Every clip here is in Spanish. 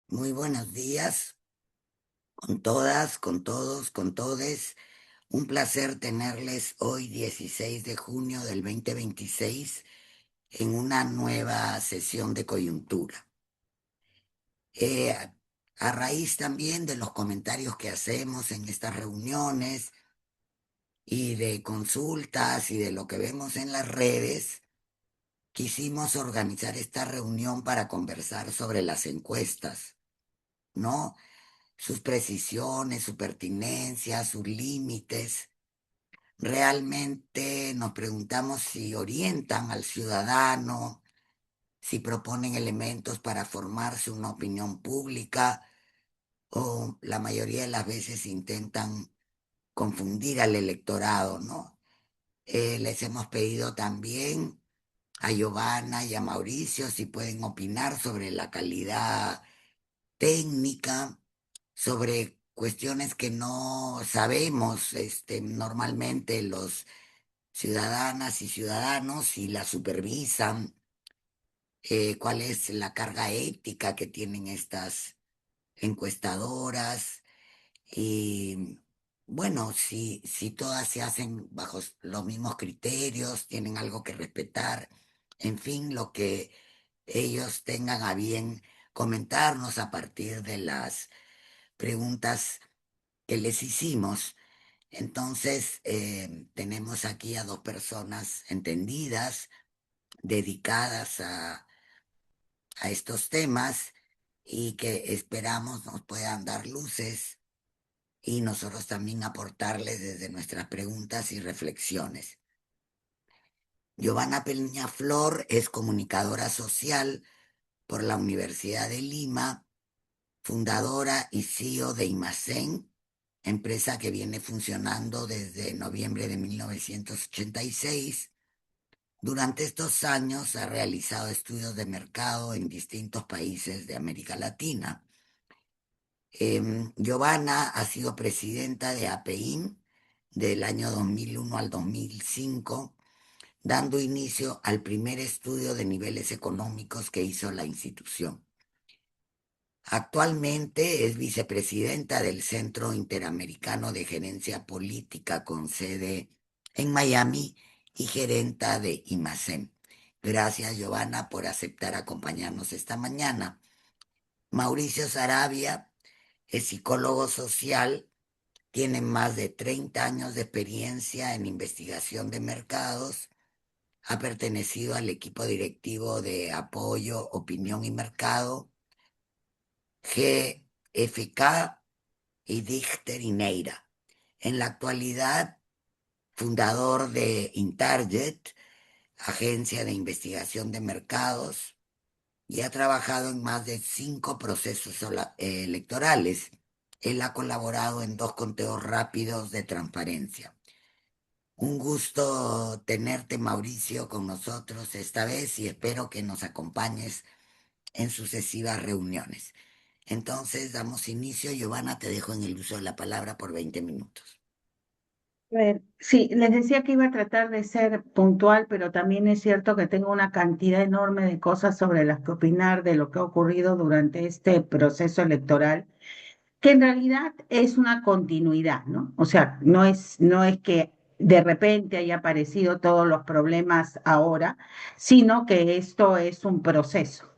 Muy buenos días con todas, con todos, con todes. Un placer tenerles hoy 16 de junio del 2026 en una nueva sesión de coyuntura. A raíz también de los comentarios que hacemos en estas reuniones y de consultas y de lo que vemos en las redes, quisimos organizar esta reunión para conversar sobre las encuestas, ¿no? Sus precisiones, su pertinencia, sus límites. Realmente nos preguntamos si orientan al ciudadano, si proponen elementos para formarse una opinión pública o la mayoría de las veces intentan confundir al electorado, ¿no? Les hemos pedido también a Giovanna y a Mauricio si pueden opinar sobre la calidad técnica, sobre cuestiones que no sabemos, normalmente los ciudadanas y ciudadanos si la supervisan, cuál es la carga ética que tienen estas encuestadoras y bueno, si todas se hacen bajo los mismos criterios, tienen algo que respetar, en fin, lo que ellos tengan a bien comentarnos a partir de las preguntas que les hicimos. Entonces, tenemos aquí a dos personas entendidas, dedicadas a estos temas y que esperamos nos puedan dar luces y nosotros también aportarles desde nuestras preguntas y reflexiones. Giovanna Peñaflor es comunicadora social por la Universidad de Lima, fundadora y CEO de Imacén, empresa que viene funcionando desde noviembre de 1986. Durante estos años ha realizado estudios de mercado en distintos países de América Latina. Giovanna ha sido presidenta de APIM del año 2001 al 2005, dando inicio al primer estudio de niveles económicos que hizo la institución. Actualmente es vicepresidenta del Centro Interamericano de Gerencia Política con sede en Miami y gerenta de IMACEN. Gracias, Giovanna, por aceptar acompañarnos esta mañana. Mauricio Sarabia es psicólogo social, tiene más de 30 años de experiencia en investigación de mercados, ha pertenecido al equipo directivo de Apoyo, Opinión y Mercado, GFK y Dichter y Neira. En la actualidad, fundador de Intarget, agencia de investigación de mercados, y ha trabajado en más de 5 procesos electorales. Él ha colaborado en 2 conteos rápidos de transparencia. Un gusto tenerte, Mauricio, con nosotros esta vez y espero que nos acompañes en sucesivas reuniones. Entonces, damos inicio. Giovanna, te dejo en el uso de la palabra por 20 minutos. A ver, sí, les decía que iba a tratar de ser puntual, pero también es cierto que tengo una cantidad enorme de cosas sobre las que opinar de lo que ha ocurrido durante este proceso electoral, que en realidad es una continuidad, ¿no? O sea, no es que de repente haya aparecido todos los problemas ahora, sino que esto es un proceso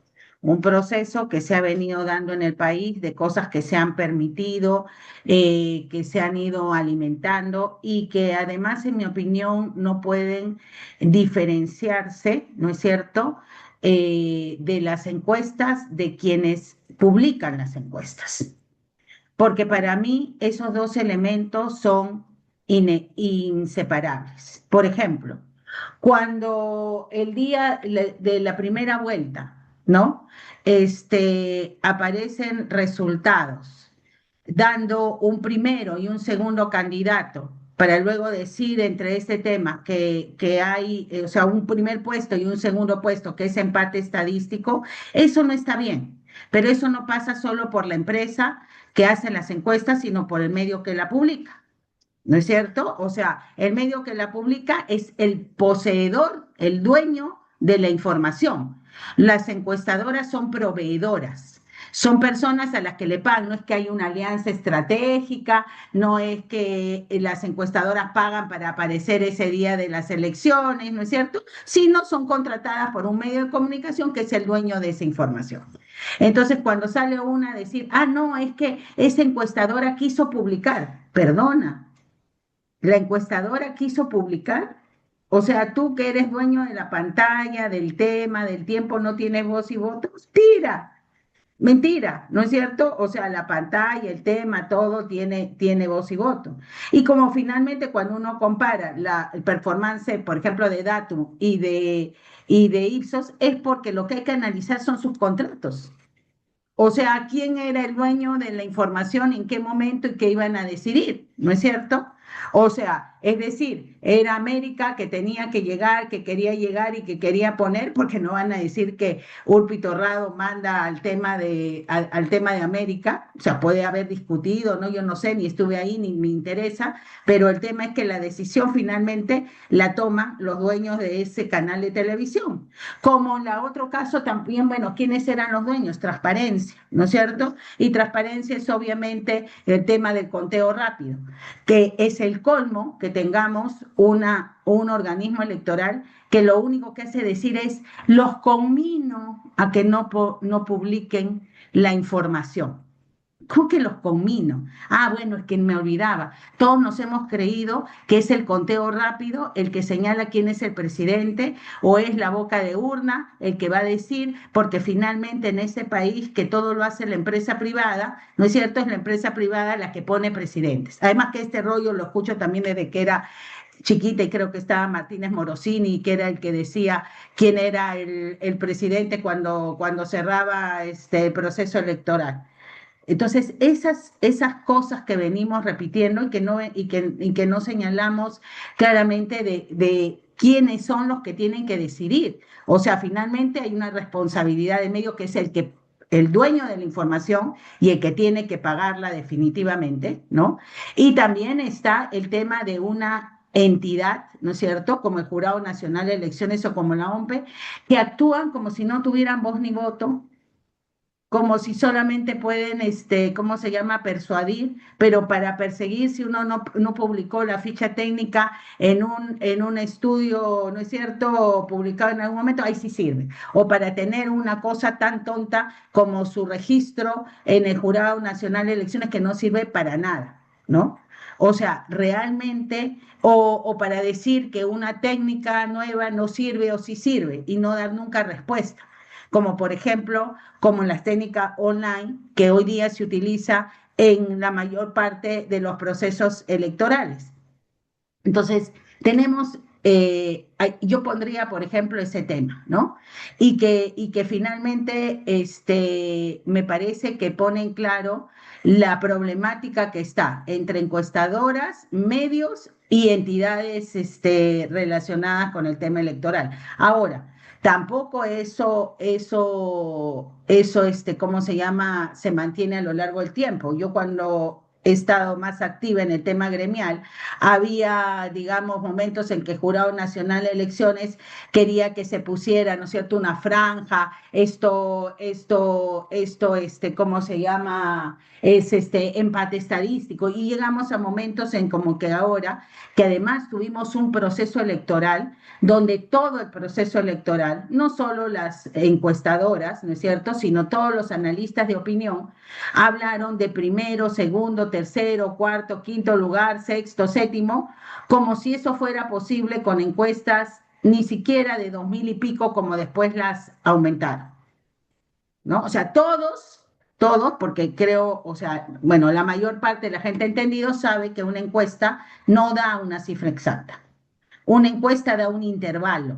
que se ha venido dando en el país de cosas que se han permitido, que se han ido alimentando y que además, en mi opinión, no pueden diferenciarse, ¿no es cierto?, de las encuestas de quienes publican las encuestas, porque para mí esos dos elementos son inseparables. Por ejemplo, cuando el día de la primera vuelta, ¿no? Aparecen resultados, dando un primero y un segundo candidato, para luego decir entre este tema que hay, o sea, un primer puesto y un segundo puesto, que es empate estadístico, eso no está bien. Pero eso no pasa solo por la empresa que hace las encuestas, sino por el medio que la publica. ¿No es cierto? O sea, el medio que la publica es el poseedor, el dueño de la información. Las encuestadoras son proveedoras. Son personas a las que le pagan, no es que hay una alianza estratégica, no es que las encuestadoras pagan para aparecer ese día de las elecciones, ¿no es cierto? Sino son contratadas por un medio de comunicación que es el dueño de esa información. Entonces, cuando sale una a decir, ah, no, es que esa encuestadora quiso publicar, perdona, la encuestadora quiso publicar. O sea, tú que eres dueño de la pantalla, del tema, del tiempo, no tienes voz y voto. Tira. Mentira, ¿no es cierto? O sea, la pantalla, el tema, todo tiene voz y voto. Y como finalmente cuando uno compara la performance, por ejemplo, de Datum y de Ipsos, es porque lo que hay que analizar son sus contratos. O sea, quién era el dueño de la información, en qué momento y qué iban a decidir, ¿no es cierto? O sea, es decir, era América que tenía que llegar, que quería llegar y que quería poner, porque no van a decir que Urpi Torrado manda al tema de América, o sea, puede haber discutido, ¿no? Yo no sé, ni estuve ahí, ni me interesa, pero el tema es que la decisión finalmente la toman los dueños de ese canal de televisión. Como en la otro caso también, bueno, ¿quiénes eran los dueños? Transparencia, ¿no es cierto? Y transparencia es obviamente el tema del conteo rápido, que es el colmo que tengamos un organismo electoral que lo único que hace decir es, los conmino a que no publiquen la información. ¿Cómo que los conmino? Ah, bueno, es que me olvidaba. Todos nos hemos creído que es el conteo rápido el que señala quién es el presidente o es la boca de urna el que va a decir, porque finalmente en ese país que todo lo hace la empresa privada, ¿no es cierto? Es la empresa privada la que pone presidentes. Además que este rollo lo escucho también desde que era chiquita y creo que estaba Martínez Morosini, que era el que decía quién era el presidente cuando cerraba el proceso electoral. Entonces, esas cosas que venimos repitiendo y que no señalamos claramente de quiénes son los que tienen que decidir. O sea, finalmente hay una responsabilidad de medio que es el dueño de la información y el que tiene que pagarla definitivamente, ¿no? Y también está el tema de una entidad, ¿no es cierto?, como el Jurado Nacional de Elecciones o como la OMPE, que actúan como si no tuvieran voz ni voto, como si solamente pueden, ¿cómo se llama?, persuadir, pero para perseguir si uno no publicó la ficha técnica en un estudio, ¿no es cierto?, publicado en algún momento, ahí sí sirve. O para tener una cosa tan tonta como su registro en el Jurado Nacional de Elecciones que no sirve para nada, ¿no? O sea, realmente, o para decir que una técnica nueva no sirve o sí sirve y no dar nunca respuesta, como por ejemplo, como en las técnicas online que hoy día se utiliza en la mayor parte de los procesos electorales. Entonces, yo pondría, por ejemplo, ese tema, ¿no? Y que finalmente me parece que pone en claro la problemática que está entre encuestadoras, medios y entidades relacionadas con el tema electoral. Ahora, tampoco ¿cómo se llama?, se mantiene a lo largo del tiempo. Yo cuando he estado más activa en el tema gremial, había, digamos, momentos en que el Jurado Nacional de Elecciones quería que se pusiera, ¿no es cierto?, una franja, ¿cómo se llama?, es empate estadístico. Y llegamos a momentos en como que ahora, que además tuvimos un proceso electoral donde todo el proceso electoral, no solo las encuestadoras, ¿no es cierto?, sino todos los analistas de opinión, hablaron de primero, segundo, tercero, cuarto, quinto lugar, sexto, séptimo, como si eso fuera posible con encuestas ni siquiera de 2000 y pico como después las aumentaron, ¿no? O sea, todos, porque creo, o sea, bueno, la mayor parte de la gente entendido sabe que una encuesta no da una cifra exacta. Una encuesta da un intervalo.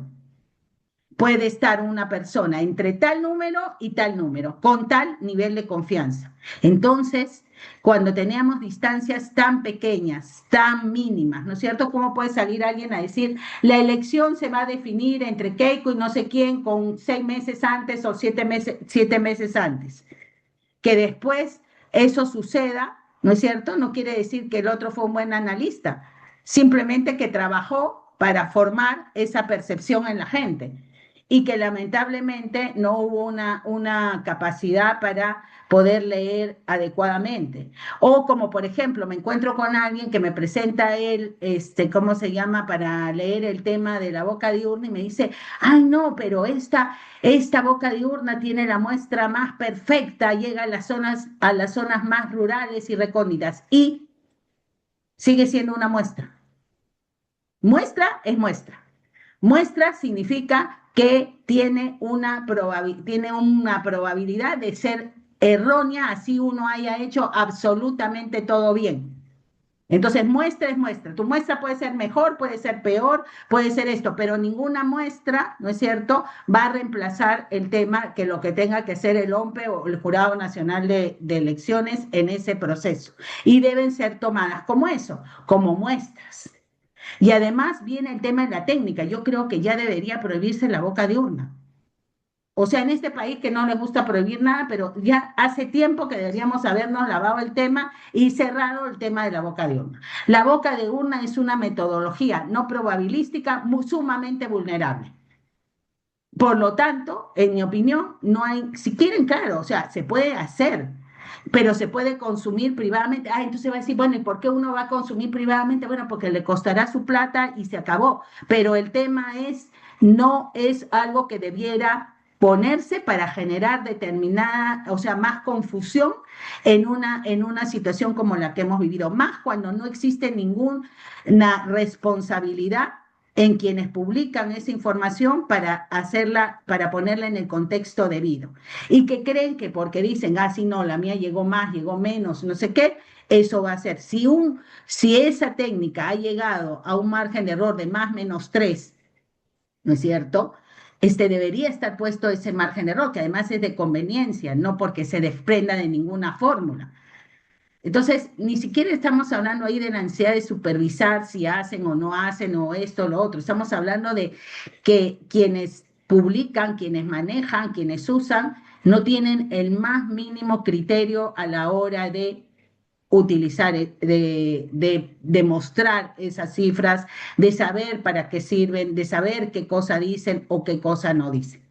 Puede estar una persona entre tal número y tal número, con tal nivel de confianza. Entonces, cuando teníamos distancias tan pequeñas, tan mínimas, ¿no es cierto? ¿Cómo puede salir alguien a decir, la elección se va a definir entre Keiko y no sé quién con 6 meses antes o 7 meses antes? Que después eso suceda, ¿no es cierto? No quiere decir que el otro fue un buen analista, simplemente que trabajó para formar esa percepción en la gente. y que lamentablemente no hubo una capacidad para poder leer adecuadamente. O como por ejemplo, me encuentro con alguien que me presenta él, ¿cómo se llama?, para leer el tema de la boca diurna y me dice, ay no, pero esta boca diurna tiene la muestra más perfecta, llega a las zonas más rurales y recónditas y sigue siendo una muestra. Muestra es muestra. Muestra significa que tiene una probabilidad de ser errónea, así uno haya hecho absolutamente todo bien. Entonces, muestra es muestra. Tu muestra puede ser mejor, puede ser peor, puede ser esto, pero ninguna muestra, ¿no es cierto?, va a reemplazar el tema que lo que tenga que ser el OMPE o el Jurado Nacional de Elecciones en ese proceso. Y deben ser tomadas como eso, como muestras. Y además viene el tema de la técnica. Yo creo que ya debería prohibirse la boca de urna. O sea, en este país que no le gusta prohibir nada, pero ya hace tiempo que deberíamos habernos lavado el tema y cerrado el tema de la boca de urna. La boca de urna es una metodología no probabilística sumamente vulnerable. Por lo tanto, en mi opinión, no hay, si quieren, claro, o sea, se puede hacer, pero se puede consumir privadamente. Ah, entonces va a decir, bueno, ¿y por qué uno va a consumir privadamente? Bueno, porque le costará su plata y se acabó. Pero el tema no es algo que debiera ponerse para generar determinada, o sea, más confusión en una situación como la que hemos vivido, más cuando no existe ninguna responsabilidad en quienes publican esa información para hacerla, para ponerla en el contexto debido. Y que creen que porque dicen, ah, sí, no, la mía llegó más, llegó menos, no sé qué, eso va a ser. Si esa técnica ha llegado a un margen de error de más menos 3, ¿no es cierto? Debería estar puesto ese margen de error, que además es de conveniencia, no porque se desprenda de ninguna fórmula. Entonces, ni siquiera estamos hablando ahí de la necesidad de supervisar si hacen o no hacen o esto o lo otro. Estamos hablando de que quienes publican, quienes manejan, quienes usan, no tienen el más mínimo criterio a la hora de utilizar, de mostrar esas cifras, de saber para qué sirven, de saber qué cosa dicen o qué cosa no dicen.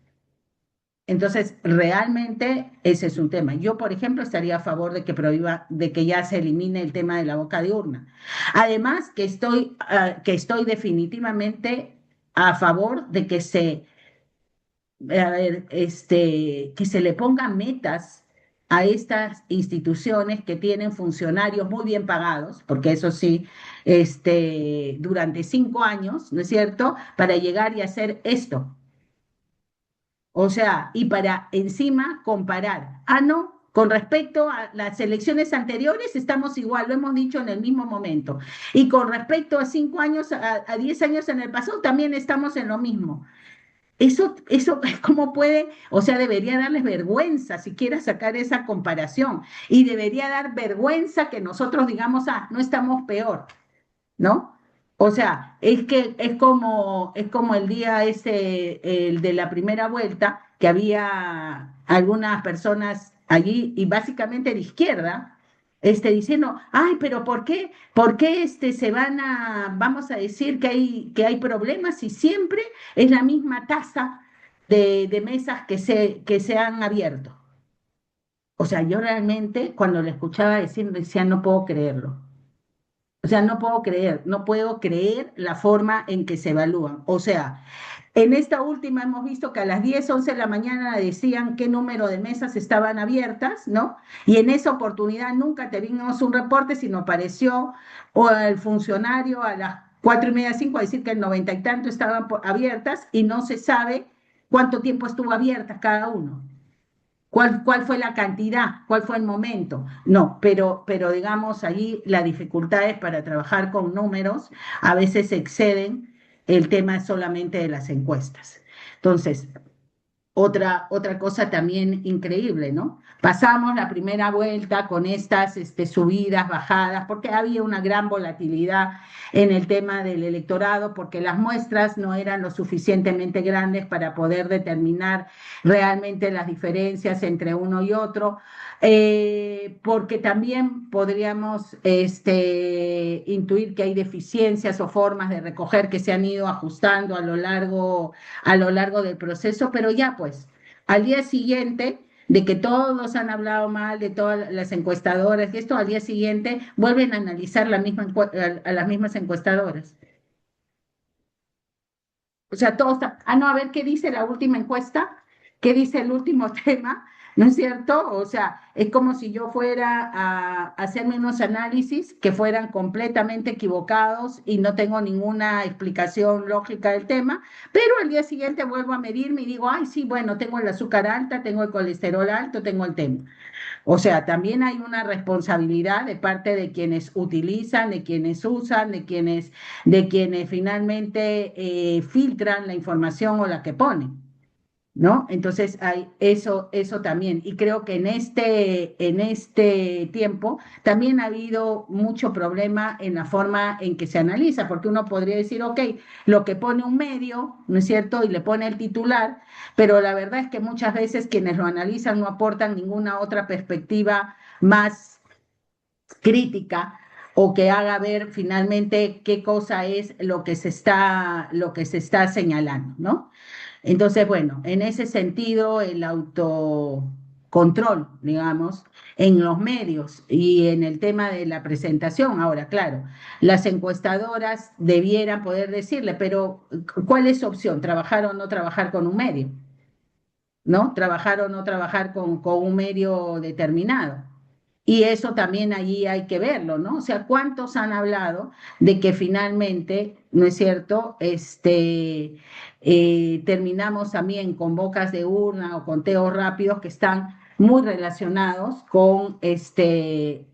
Entonces, realmente ese es un tema. Yo, por ejemplo, estaría a favor de que prohíba, de que ya se elimine el tema de la boca de urna. Además, que estoy definitivamente a favor de que que se le pongan metas a estas instituciones que tienen funcionarios muy bien pagados, porque eso sí, durante 5 años, ¿no es cierto?, para llegar y hacer esto. O sea, y para encima comparar. Ah, no, con respecto a las elecciones anteriores estamos igual, lo hemos dicho en el mismo momento. Y con respecto a 5 años, a 10 años en el pasado, también estamos en lo mismo. Eso, ¿cómo puede? O sea, debería darles vergüenza siquiera sacar esa comparación. Y debería dar vergüenza que nosotros digamos, ah, no estamos peor. ¿No? O sea, es como el día el de la primera vuelta, que había algunas personas allí, y básicamente de izquierda, diciendo, ay, pero ¿por qué vamos a decir que hay problemas y siempre es la misma tasa de mesas que se han abierto? O sea, yo realmente cuando le escuchaba decir, decía, no puedo creerlo. O sea, no puedo creer la forma en que se evalúan. O sea, en esta última hemos visto que a las 10, 11 de la mañana decían qué número de mesas estaban abiertas, ¿no? Y en esa oportunidad nunca te vimos un reporte, sino apareció o el funcionario a las 4:30, 5 a decir que el 90 y tanto estaban abiertas y no se sabe cuánto tiempo estuvo abiertas cada uno. ¿Cuál fue la cantidad? ¿Cuál fue el momento? No, pero digamos, allí las dificultades para trabajar con números a veces exceden el tema solamente de las encuestas. Entonces, otra cosa también increíble, ¿no? Pasamos la primera vuelta con estas subidas, bajadas, porque había una gran volatilidad en el tema del electorado, porque las muestras no eran lo suficientemente grandes para poder determinar realmente las diferencias entre uno y otro, porque también podríamos intuir que hay deficiencias o formas de recoger que se han ido ajustando a lo largo del proceso, pero ya pues, al día siguiente de que todos han hablado mal de todas las encuestadoras y esto al día siguiente vuelven a analizar a las mismas encuestadoras. O sea, todo está, no, a ver qué dice la última encuesta, qué dice el último tema, ¿no es cierto? O sea, es como si yo fuera a hacerme unos análisis que fueran completamente equivocados y no tengo ninguna explicación lógica del tema, pero al día siguiente vuelvo a medirme y digo, ay, sí, bueno, tengo el azúcar alta, tengo el colesterol alto, tengo el tema. O sea, también hay una responsabilidad de parte de quienes utilizan, de quienes usan, de quienes finalmente filtran la información o la que ponen, ¿no? Entonces hay eso también. Y creo que en este tiempo también ha habido mucho problema en la forma en que se analiza, porque uno podría decir, ok, lo que pone un medio, ¿no es cierto? Y le pone el titular, pero la verdad es que muchas veces quienes lo analizan no aportan ninguna otra perspectiva más crítica o que haga ver finalmente qué cosa es lo que se está señalando, ¿no? Entonces, bueno, en ese sentido, el autocontrol, digamos, en los medios y en el tema de la presentación. Ahora, claro, las encuestadoras debieran poder decirle, pero ¿cuál es su opción? ¿Trabajar o no trabajar con un medio? ¿No? Trabajar o no trabajar con un medio determinado. Y eso también allí hay que verlo, ¿no? O sea, ¿cuántos han hablado de que finalmente, ¿no es cierto? Terminamos también con bocas de urna o conteos rápidos que están muy relacionados con eh,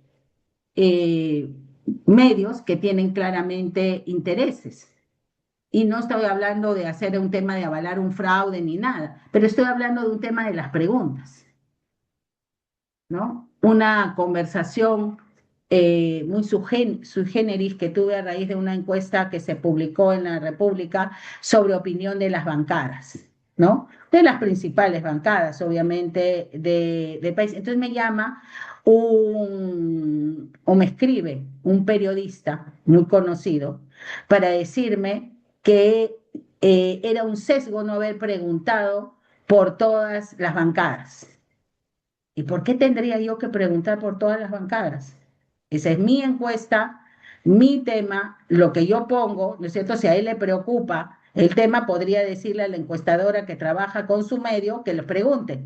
medios que tienen claramente intereses. Y no estoy hablando de hacer un tema de avalar un fraude ni nada, pero estoy hablando de un tema de las preguntas, ¿no? Una conversación muy sui generis que tuve a raíz de una encuesta que se publicó en la República sobre opinión de las bancadas, ¿no? De las principales bancadas, obviamente, del país. Entonces me llama o me escribe un periodista muy conocido para decirme que era un sesgo no haber preguntado por todas las bancadas. ¿Y por qué tendría yo que preguntar por todas las bancadas? Esa es mi encuesta, mi tema, lo que yo pongo, ¿no es cierto? Si a él le preocupa el tema, podría decirle a la encuestadora que trabaja con su medio que le pregunte,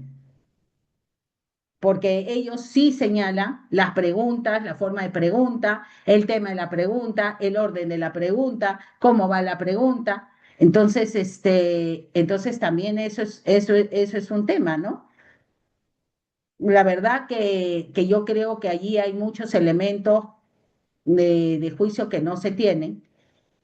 porque ellos sí señalan las preguntas, la forma de pregunta, el tema de la pregunta, el orden de la pregunta, cómo va la pregunta. Entonces, entonces también eso es un tema, ¿no? La verdad que yo creo que allí hay muchos elementos de juicio que no se tienen,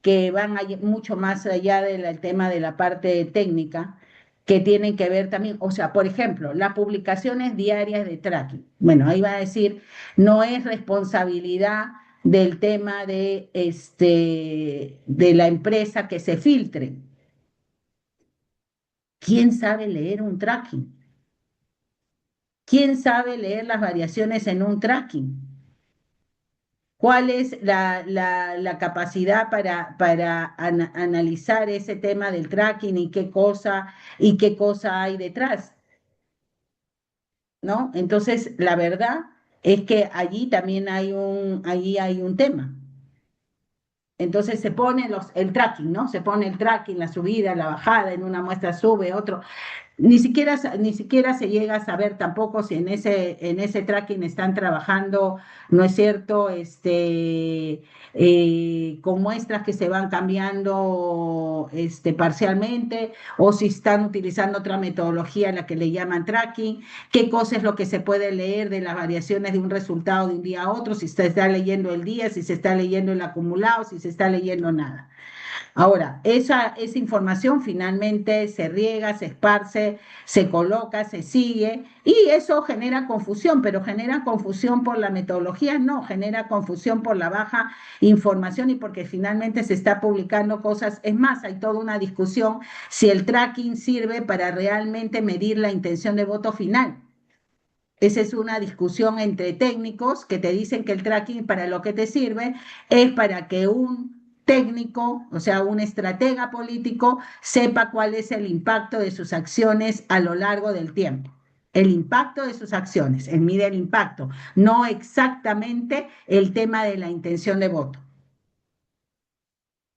que van mucho más allá del tema de la parte técnica, que tienen que ver también, o sea, por ejemplo, las publicaciones diarias de tracking. Bueno, ahí va a decir, no es responsabilidad del tema de la empresa que se filtre. ¿Quién sabe leer un tracking? ¿Quién sabe leer las variaciones en un tracking? ¿Cuál es la capacidad para analizar ese tema del tracking y qué cosa hay detrás? ¿No? Entonces, la verdad es que allí hay un tema. Entonces se pone el tracking, ¿no? Se pone el tracking, la subida, la bajada, en una muestra sube, otro. Ni siquiera se llega a saber tampoco si en ese tracking están trabajando, ¿no es cierto? Con muestras que se van cambiando parcialmente o si están utilizando otra metodología, la que le llaman tracking, qué cosa es lo que se puede leer de las variaciones de un resultado de un día a otro, si se está leyendo el día, si se está leyendo el acumulado, si se está leyendo nada. Ahora, esa información finalmente se riega, se esparce, se coloca, se sigue y eso genera confusión, pero genera confusión por la metodología, no, genera confusión por la baja información y porque finalmente se está publicando cosas. Es más, hay toda una discusión si el tracking sirve para realmente medir la intención de voto final. Esa es una discusión entre técnicos que te dicen que el tracking para lo que te sirve es para que un técnico, o sea, un estratega político, sepa cuál es el impacto de sus acciones a lo largo del tiempo. El impacto de sus acciones, él mide el impacto, no exactamente el tema de la intención de voto.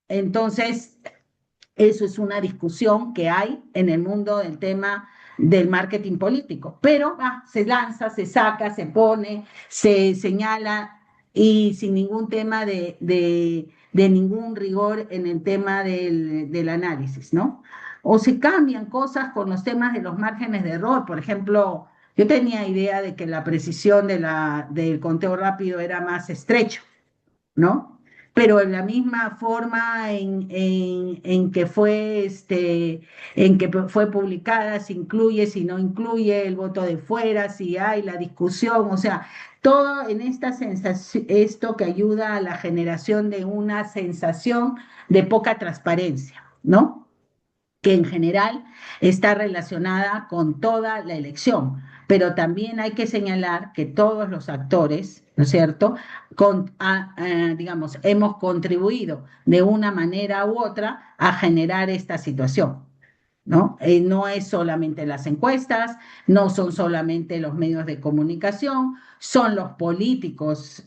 Entonces, eso es una discusión que hay en el mundo del tema del marketing político, pero se lanza, se saca, se pone, se señala y sin ningún tema de ningún rigor en el tema del análisis, ¿no? O se cambian cosas con los temas de los márgenes de error. Por ejemplo, yo tenía idea de que la precisión del conteo rápido era más estrecho, ¿no? Pero en la misma forma en que fue fue publicada, si incluye, si no incluye el voto de fuera, si hay la discusión, o sea, todo en esta sensación, esto que ayuda a la generación de una sensación de poca transparencia, ¿no? Que en general está relacionada con toda la elección, pero también hay que señalar que todos los actores, ¿no es cierto?, digamos, hemos contribuido de una manera u otra a generar esta situación. ¿No? No es solamente las encuestas, no son solamente los medios de comunicación, son los políticos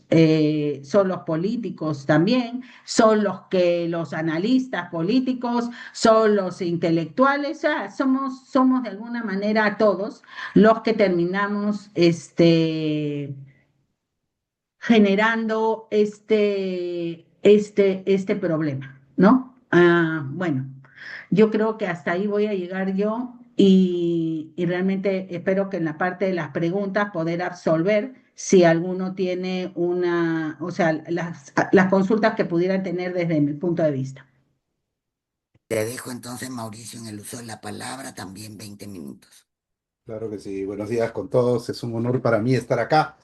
también, son los analistas políticos, son los intelectuales, o sea, somos de alguna manera todos los que terminamos generando este problema, ¿no? Bueno, yo creo que hasta ahí voy a llegar yo y realmente espero que en la parte de las preguntas poder absolver si alguno tiene o sea, las consultas que pudieran tener desde mi punto de vista. Te dejo entonces, Mauricio, en el uso de la palabra, también 20 minutos. Claro que sí. Buenos días con todos. Es un honor para mí estar acá.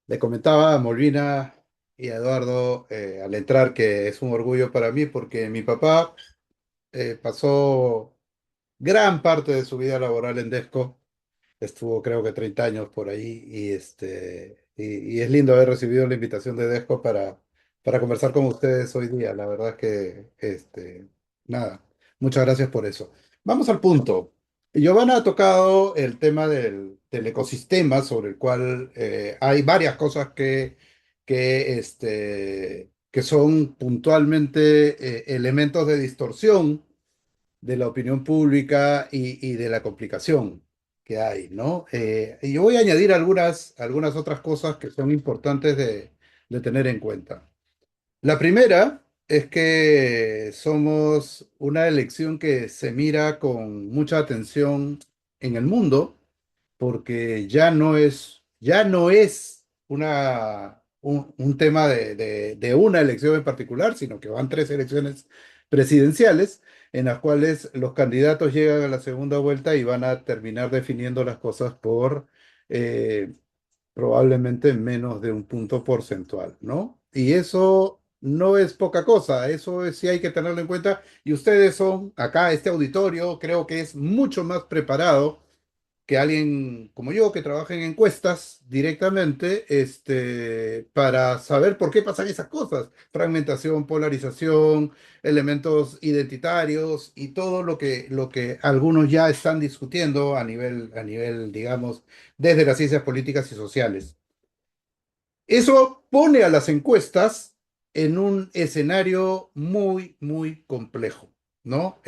Le comentaba a Molvina y a Eduardo al entrar que es un orgullo para mí porque mi papá pasó gran parte de su vida laboral en Desco. Estuvo creo que 30 años por ahí y es lindo haber recibido la invitación de Desco para conversar con ustedes hoy día. La verdad es que, nada, muchas gracias por eso. Vamos al punto. Giovanna ha tocado el tema del ecosistema sobre el cual hay varias cosas que son puntualmente elementos de distorsión de la opinión pública y de la complicación que hay, ¿no? Y yo voy a añadir algunas otras cosas que son importantes de tener en cuenta. La primera es que somos una elección que se mira con mucha atención en el mundo porque ya no es un tema de una elección en particular, sino que van tres elecciones presidenciales en las cuales los candidatos llegan a la segunda vuelta y van a terminar definiendo las cosas por eh, probablemente menos de un punto porcentual, ¿no? Y eso no es poca cosa, sí hay que tenerlo en cuenta. Y ustedes son, acá, este auditorio, creo que es mucho más preparado que alguien como yo que trabaja en encuestas directamente, para saber por qué pasan esas cosas. Fragmentación, polarización, elementos identitarios y todo lo que algunos ya están discutiendo a nivel, digamos, desde las ciencias políticas y sociales. Eso pone a las encuestas en un escenario muy, muy complejo, ¿no?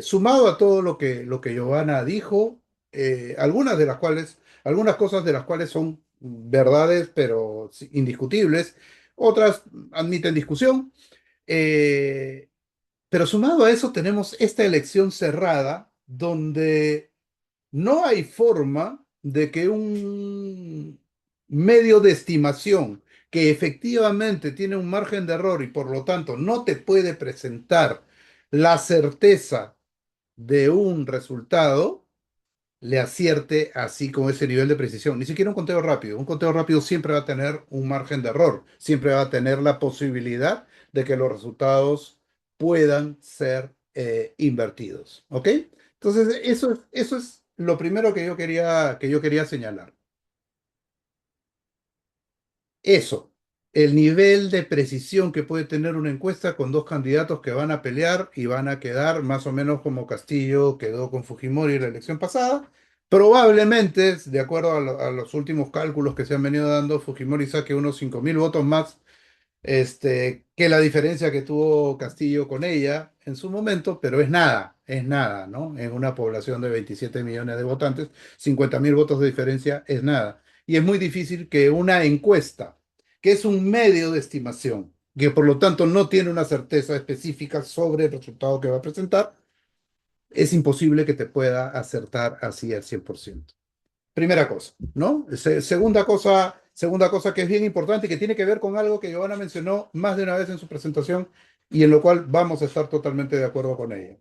Sumado a todo lo que Giovanna dijo, algunas cosas de las cuales son verdades, pero sí, indiscutibles, otras admiten discusión, eh, pero sumado a eso tenemos esta elección cerrada donde no hay forma de que un medio de estimación que efectivamente tiene un margen de error y por lo tanto no te puede presentar la certeza de un resultado le acierte así con ese nivel de precisión. Ni siquiera un conteo rápido. Un conteo rápido siempre va a tener un margen de error, siempre va a tener la posibilidad de que los resultados puedan ser invertidos. ¿Ok? Entonces, eso es lo primero que yo quería señalar. Eso, el nivel de precisión que puede tener una encuesta con dos candidatos que van a pelear y van a quedar más o menos como Castillo quedó con Fujimori en la elección pasada. Probablemente, de acuerdo a los últimos cálculos que se han venido dando, Fujimori saque unos 5.000 votos más que la diferencia que tuvo Castillo con ella en su momento, pero es nada, ¿no? En una población de 27 millones de votantes, 50.000 votos de diferencia es nada. Y es muy difícil que una encuesta, que es un medio de estimación, que por lo tanto no tiene una certeza específica sobre el resultado que va a presentar, es imposible que te pueda acertar así al 100%. Primera cosa, ¿no? Segunda cosa que es bien importante y que tiene que ver con algo que Giovanna mencionó más de una vez en su presentación y en lo cual vamos a estar totalmente de acuerdo con ella.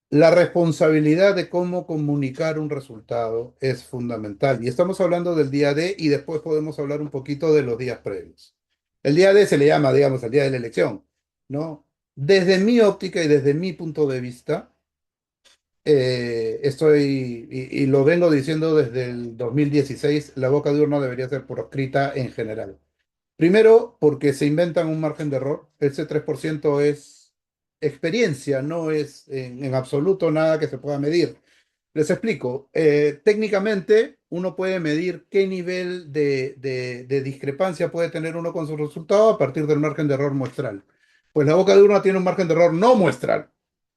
La responsabilidad de cómo comunicar un resultado es fundamental. Y estamos hablando del día D y después podemos hablar un poquito de los días previos. El día D se le llama, digamos, el día de la elección, ¿no? Desde mi óptica y desde mi punto de vista, y lo vengo diciendo desde el 2016, la boca de urna debería ser proscrita en general. Primero, porque se inventan un margen de error. Ese 3% es experiencia, no es en absoluto nada que se pueda medir. Les explico. Técnicamente, uno puede medir qué nivel de discrepancia puede tener uno con su resultado a partir del margen de error muestral. Pues la boca de urna tiene un margen de error no muestral,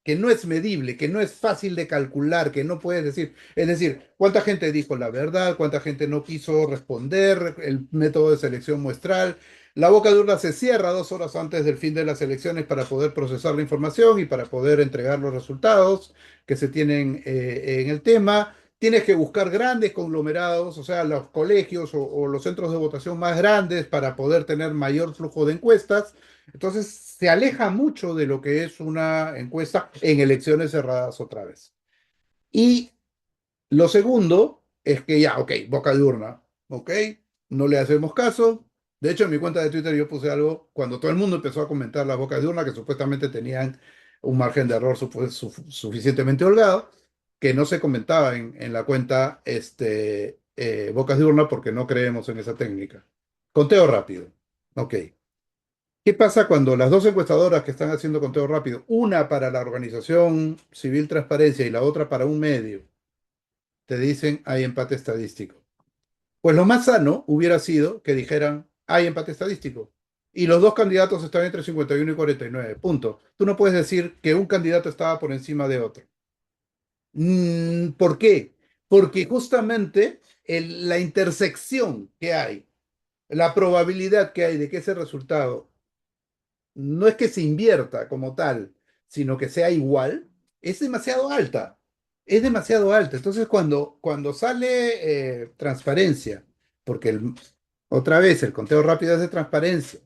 que no es medible, que no es fácil de calcular, que no puedes decir. Es decir, cuánta gente dijo la verdad, cuánta gente no quiso responder, el método de selección muestral. La boca de urna se cierra 2 horas antes del fin de las elecciones para poder procesar la información y para poder entregar los resultados que se tienen en el tema. Tienes que buscar grandes conglomerados, o sea, los colegios o los centros de votación más grandes para poder tener mayor flujo de encuestas. Entonces, se aleja mucho de lo que es una encuesta en elecciones cerradas otra vez. Y lo segundo es que ya, ok, boca de urna, ok, no le hacemos caso. De hecho, en mi cuenta de Twitter yo puse algo cuando todo el mundo empezó a comentar las bocas de urna que supuestamente tenían un margen de error suficientemente holgado, que no se comentaba en la cuenta bocas de urna porque no creemos en esa técnica. Conteo rápido. Ok. ¿Qué pasa cuando las dos encuestadoras que están haciendo conteo rápido, una para la organización Civil Transparencia y la otra para un medio, te dicen hay empate estadístico? Pues lo más sano hubiera sido que dijeran hay empate estadístico. Y los dos candidatos están entre 51 y 49. Punto. Tú no puedes decir que un candidato estaba por encima de otro. ¿Por qué? Porque justamente la intersección que hay, la probabilidad que hay de que ese resultado no es que se invierta como tal, sino que sea igual, es demasiado alta. Es demasiado alta. Entonces, cuando sale transparencia, porque otra vez el conteo rápido es de transparencia,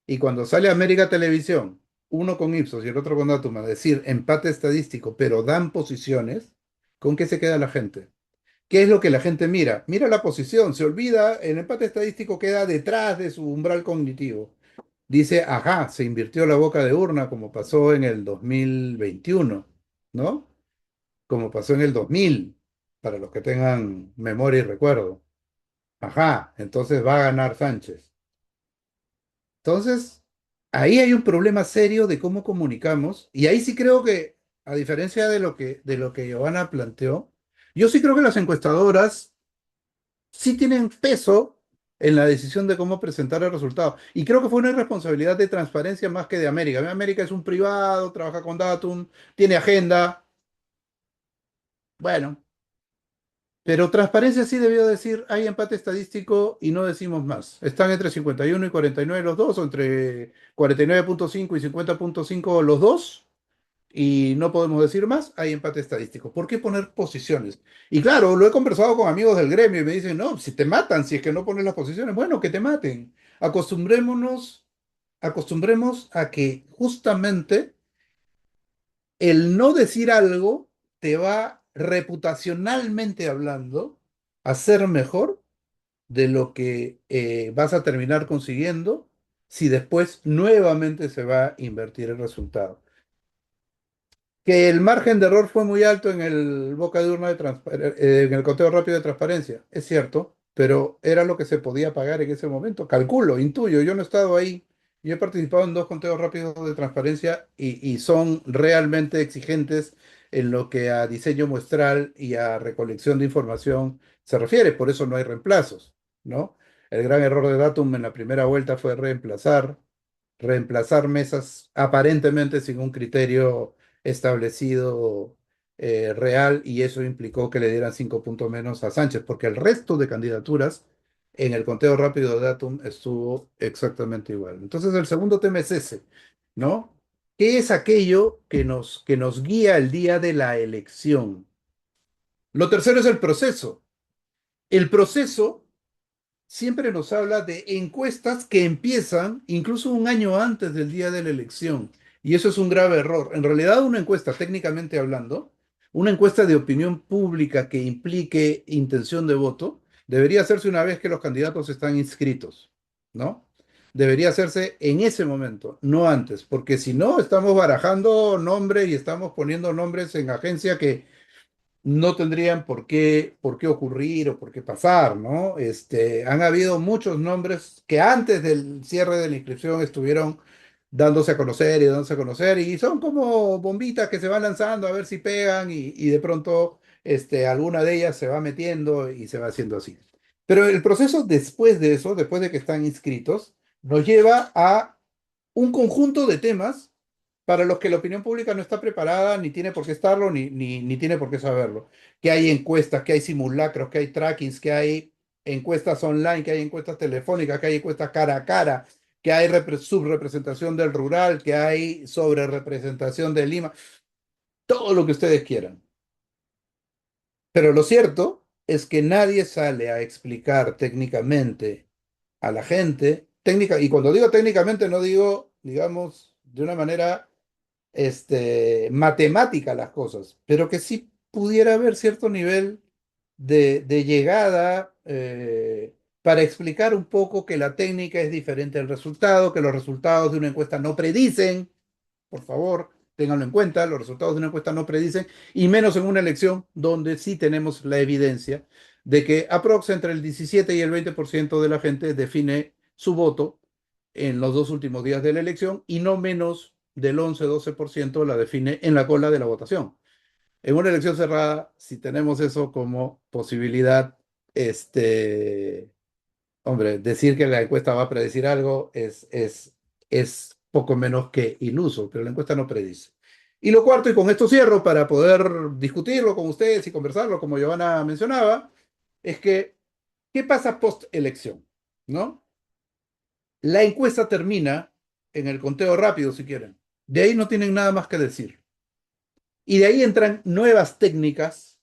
y cuando sale América Televisión, uno con Ipsos y el otro con Datum, a decir empate estadístico, pero dan posiciones, ¿con qué se queda la gente? ¿Qué es lo que la gente mira? Mira la posición, se olvida, el empate estadístico queda detrás de su umbral cognitivo. Dice, ajá, se invirtió la boca de urna como pasó en el 2021, ¿no? Como pasó en el 2000, para los que tengan memoria y recuerdo. Ajá, entonces va a ganar Sánchez. Entonces, ahí hay un problema serio de cómo comunicamos, y ahí sí creo que, a diferencia de lo que Giovanna planteó, yo sí creo que las encuestadoras sí tienen peso en la decisión de cómo presentar el resultado. Y creo que fue una irresponsabilidad de transparencia más que de América. América es un privado, trabaja con Datum, tiene agenda. Bueno, pero transparencia sí debió decir, hay empate estadístico y no decimos más. Están entre 51 y 49 los dos, o entre 49,5 y 50,5 los dos y no podemos decir más, hay empate estadístico. ¿Por qué poner posiciones? Y claro, lo he conversado con amigos del gremio y me dicen, no, si te matan, si es que no pones las posiciones, bueno, que te maten. Acostumbremos a que justamente el no decir algo te va reputacionalmente hablando a ser mejor de lo que vas a terminar consiguiendo si después nuevamente se va a invertir el resultado. Que el margen de error fue muy alto en el boca de urna en el conteo rápido de transparencia, es cierto, pero era lo que se podía pagar en ese momento. Calculo, intuyo, yo no he estado ahí. Yo he participado en dos conteos rápidos de transparencia y son realmente exigentes en lo que a diseño muestral y a recolección de información se refiere, por eso no hay reemplazos, ¿no? El gran error de Datum en la primera vuelta fue reemplazar mesas aparentemente sin un criterio establecido real, y eso implicó que le dieran 5 puntos menos a Sánchez, porque el resto de candidaturas en el conteo rápido de Datum estuvo exactamente igual. Entonces el segundo tema es ese, ¿no? ¿Qué es aquello que nos guía el día de la elección? Lo tercero es el proceso. El proceso siempre nos habla de encuestas que empiezan incluso un año antes del día de la elección. Y eso es un grave error. En realidad, una encuesta, técnicamente hablando, una encuesta de opinión pública que implique intención de voto, debería hacerse una vez que los candidatos están inscritos, ¿no? Debería hacerse en ese momento, no antes, porque si no, estamos barajando nombres y estamos poniendo nombres en agencia que no tendrían por qué ocurrir o por qué pasar, ¿no? Han habido muchos nombres que antes del cierre de la inscripción estuvieron dándose a conocer y dándose a conocer, y son como bombitas que se van lanzando a ver si pegan, y de pronto alguna de ellas se va metiendo y se va haciendo así. Pero el proceso después de eso, después de que están inscritos, nos lleva a un conjunto de temas para los que la opinión pública no está preparada, ni tiene por qué estarlo, ni tiene por qué saberlo. Que hay encuestas, que hay simulacros, que hay trackings, que hay encuestas online, que hay encuestas telefónicas, que hay encuestas cara a cara, que hay subrepresentación del rural, que hay sobrerepresentación de Lima, todo lo que ustedes quieran. Pero lo cierto es que nadie sale a explicar técnicamente a la gente, y cuando digo técnicamente no digo, digamos, de una manera matemática las cosas, pero que sí pudiera haber cierto nivel de llegada para explicar un poco que la técnica es diferente al resultado, que los resultados de una encuesta no predicen, por favor, ténganlo en cuenta, los resultados de una encuesta no predicen, y menos en una elección donde sí tenemos la evidencia de que aprox entre el 17 y el 20% de la gente define su voto en los dos últimos días de la elección, y no menos del 11-12% la define en la cola de la votación. En una elección cerrada, si tenemos eso como posibilidad, hombre, decir que la encuesta va a predecir algo es poco menos que iluso, pero la encuesta no predice. Y lo cuarto, y con esto cierro para poder discutirlo con ustedes y conversarlo, como Giovanna mencionaba, es que, ¿qué pasa post elección? ¿No? La encuesta termina en el conteo rápido, si quieren. De ahí no tienen nada más que decir. Y de ahí entran nuevas técnicas,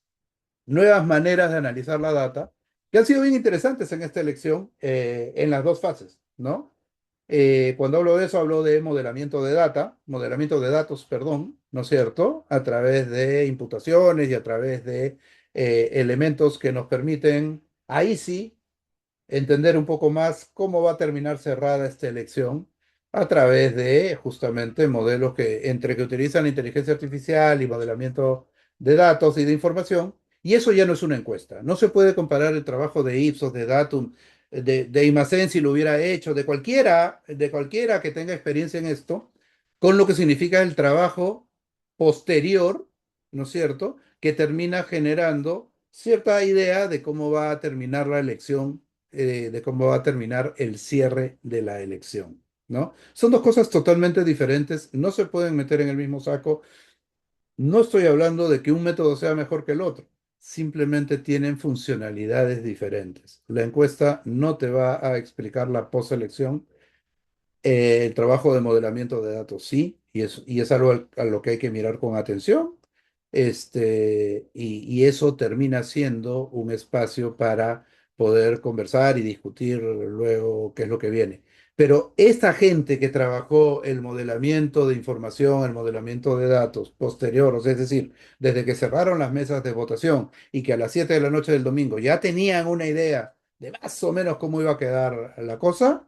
nuevas maneras de analizar la data, que han sido bien interesantes en esta elección, en las dos fases, ¿no? Cuando hablo de eso, hablo de modelamiento de datos, perdón, ¿no es cierto? A través de imputaciones y a través de elementos que nos permiten, ahí sí, entender un poco más cómo va a terminar cerrada esta elección a través de justamente modelos que utilizan inteligencia artificial y modelamiento de datos y de información. Y eso ya no es una encuesta. No se puede comparar el trabajo de Ipsos, de Datum, de Imacen, si lo hubiera hecho, de cualquiera que tenga experiencia en esto, con lo que significa el trabajo posterior, ¿no es cierto?, que termina generando cierta idea de cómo va a terminar la elección, de cómo va a terminar el cierre de la elección, ¿no? Son dos cosas totalmente diferentes, no se pueden meter en el mismo saco. No estoy hablando de que un método sea mejor que el otro, simplemente tienen funcionalidades diferentes. La encuesta no te va a explicar la poselección. El trabajo de modelamiento de datos sí, y es algo a lo que hay que mirar con atención. Y eso termina siendo un espacio para poder conversar y discutir luego qué es lo que viene. Pero esta gente que trabajó el modelamiento de información, el modelamiento de datos posterior, o sea, es decir, desde que cerraron las mesas de votación y que a las 7 de la noche del domingo ya tenían una idea de más o menos cómo iba a quedar la cosa,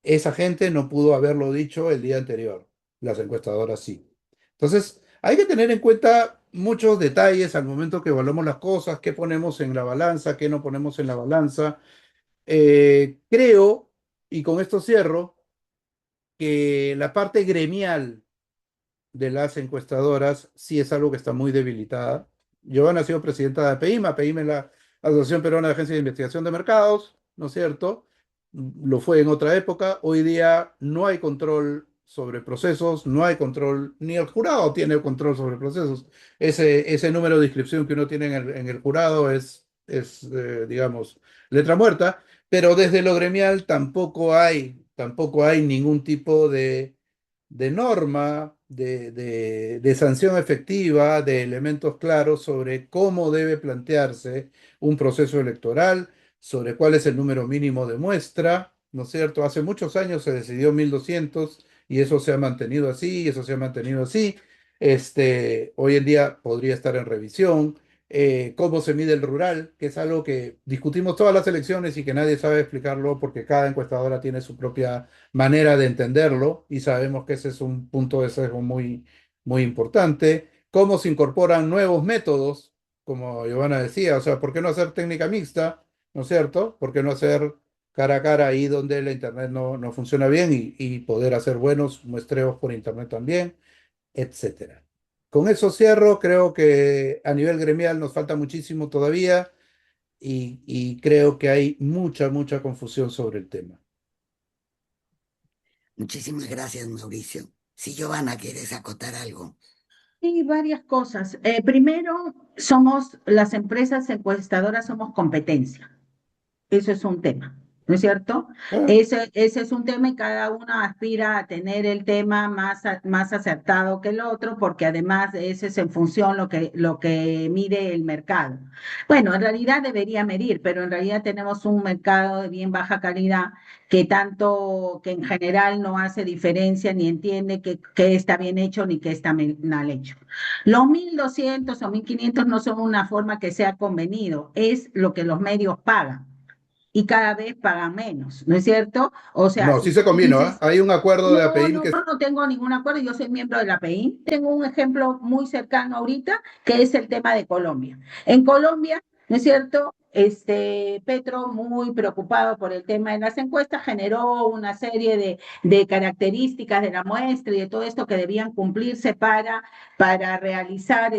esa gente no pudo haberlo dicho el día anterior. Las encuestadoras sí. Entonces, hay que tener en cuenta muchos detalles al momento que evaluamos las cosas, qué ponemos en la balanza, qué no ponemos en la balanza. Creo, y con esto cierro, que la parte gremial de las encuestadoras sí es algo que está muy debilitada. Giovanna ha sido presidenta de APIMA, APIMA es la Asociación Peruana de Agencias de Investigación de Mercados, ¿no es cierto? Lo fue en otra época. Hoy día no hay control sobre procesos, no hay control, ni el jurado tiene control sobre procesos. Ese número de inscripción que uno tiene en el jurado digamos, letra muerta, pero desde lo gremial tampoco hay ningún tipo de norma, de sanción efectiva, de elementos claros sobre cómo debe plantearse un proceso electoral, sobre cuál es el número mínimo de muestra, ¿no es cierto? Hace muchos años se decidió 1200 y eso se ha mantenido así, y eso se ha mantenido así. Hoy en día podría estar en revisión. Cómo se mide el rural, que es algo que discutimos todas las elecciones y que nadie sabe explicarlo porque cada encuestadora tiene su propia manera de entenderlo y sabemos que ese es un punto de sesgo muy, muy importante. Cómo se incorporan nuevos métodos, como Giovanna decía, o sea, ¿por qué no hacer técnica mixta? ¿No es cierto? ¿Por qué no hacer cara a cara ahí donde la internet no funciona bien y poder hacer buenos muestreos por internet también, etcétera? Con eso cierro, creo que a nivel gremial nos falta muchísimo todavía y creo que hay mucha confusión sobre el tema. Muchísimas gracias, Mauricio. Si Giovanna, ¿quieres acotar algo? Sí, varias cosas. Primero, somos las empresas encuestadoras, somos competencia. Eso es un tema, ¿no es cierto? Ah, Ese es un tema y cada uno aspira a tener el tema más acertado que el otro, porque además ese es en función lo que mide el mercado. Bueno, en realidad debería medir, pero en realidad tenemos un mercado de bien baja calidad que en general no hace diferencia ni entiende qué está bien hecho ni qué está mal hecho. Los 1200 o 1500 no son una forma que sea convenido, es lo que los medios pagan y cada vez pagan menos, ¿no es cierto? O sea, no, si sí tú se me combinó, ¿ah? dices, Hay un acuerdo de no, API no, que yo no tengo ningún acuerdo, yo soy miembro de la API. Tengo un ejemplo muy cercano ahorita, que es el tema de Colombia. En Colombia, ¿no es cierto? Petro, muy preocupado por el tema de las encuestas, generó una serie de características de la muestra y de todo esto que debían cumplirse para realizar,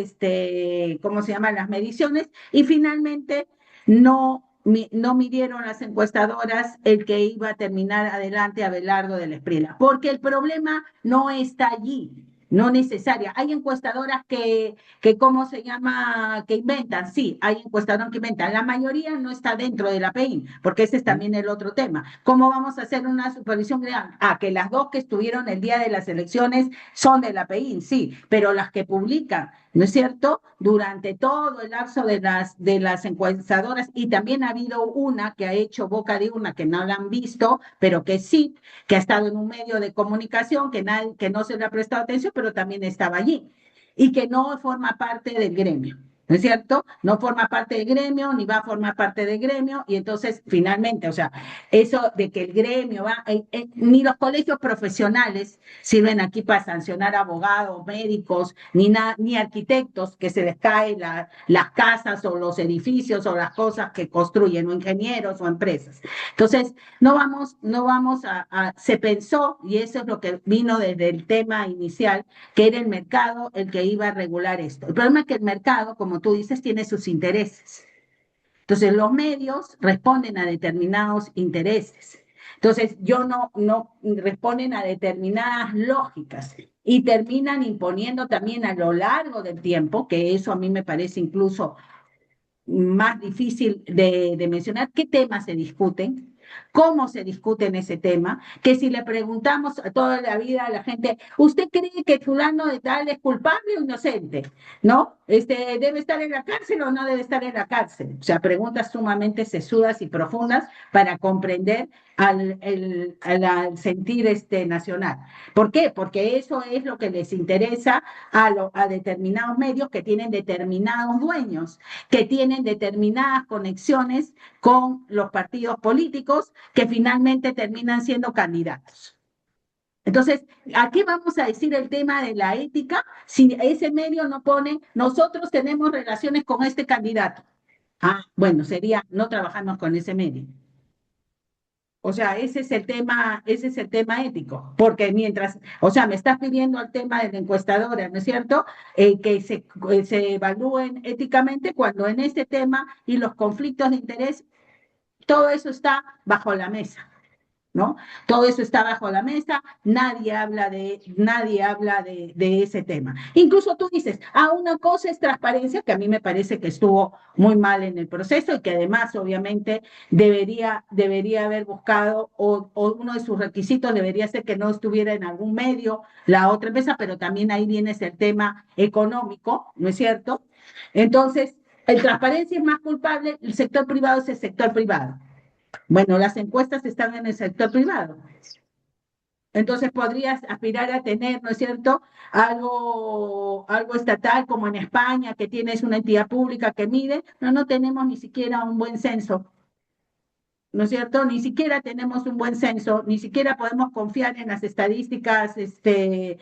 ¿cómo se llaman? Las mediciones, y finalmente no midieron las encuestadoras el que iba a terminar adelante Abelardo del Espriella, porque el problema no está allí, no necesaria. Hay encuestadoras ¿cómo se llama? Que inventan, sí, hay encuestadoras que inventan. La mayoría no está dentro de la PEIN, porque ese es también el otro tema. ¿Cómo vamos a hacer una supervisión real? Que las dos que estuvieron el día de las elecciones son de la PEIN, sí, pero las que publican, ¿no es cierto? Durante todo el lapso de las encuestadoras, y también ha habido una que ha hecho boca de una que no la han visto, pero que sí, que ha estado en un medio de comunicación que no se le ha prestado atención, pero también estaba allí, y que no forma parte del gremio. ¿No es cierto? No forma parte del gremio, ni va a formar parte del gremio, y entonces finalmente, o sea, eso de que el gremio va, ni los colegios profesionales sirven aquí para sancionar abogados, médicos, ni arquitectos que se les caen las casas o los edificios o las cosas que construyen, o ingenieros o empresas. Entonces, se pensó, y eso es lo que vino desde el tema inicial, que era el mercado el que iba a regular esto. El problema es que el mercado, como tú dices, tiene sus intereses. Entonces, los medios responden a determinados intereses. Entonces, yo no responden a determinadas lógicas y terminan imponiendo también a lo largo del tiempo, que eso a mí me parece incluso más difícil de mencionar, qué temas se discuten. cómo se discute en ese tema, que si le preguntamos a toda la vida a la gente, ¿usted cree que fulano de tal es culpable o inocente? ¿No? ¿Debe estar en la cárcel o no debe estar en la cárcel? O sea, preguntas sumamente sesudas y profundas para comprender al sentir nacional. ¿Por qué? Porque eso es lo que les interesa a determinados medios que tienen determinados dueños, que tienen determinadas conexiones con los partidos políticos que finalmente terminan siendo candidatos. Entonces, ¿a qué vamos a decir el tema de la ética si ese medio no pone, nosotros tenemos relaciones con este candidato? Ah, bueno, sería no trabajamos con ese medio. O sea, ese es el tema ético, porque mientras, o sea, me estás pidiendo el tema de la encuestadora, ¿no es cierto? Se evalúen éticamente cuando en este tema y los conflictos de interés, todo eso está bajo la mesa. ¿No? Todo eso está bajo la mesa, nadie habla de ese tema. Incluso tú dices, una cosa es transparencia, que a mí me parece que estuvo muy mal en el proceso y que además obviamente debería haber buscado, o uno de sus requisitos debería ser que no estuviera en algún medio la otra empresa, pero también ahí viene el tema económico, ¿no es cierto? Entonces, el transparencia es más culpable, el sector privado es el sector privado. Bueno, las encuestas están en el sector privado. Entonces podrías aspirar a tener, ¿no es cierto?, algo estatal como en España, que tienes una entidad pública que mide. No, no tenemos ni siquiera un buen censo, ¿no es cierto? Ni siquiera tenemos un buen censo, ni siquiera podemos confiar en las estadísticas que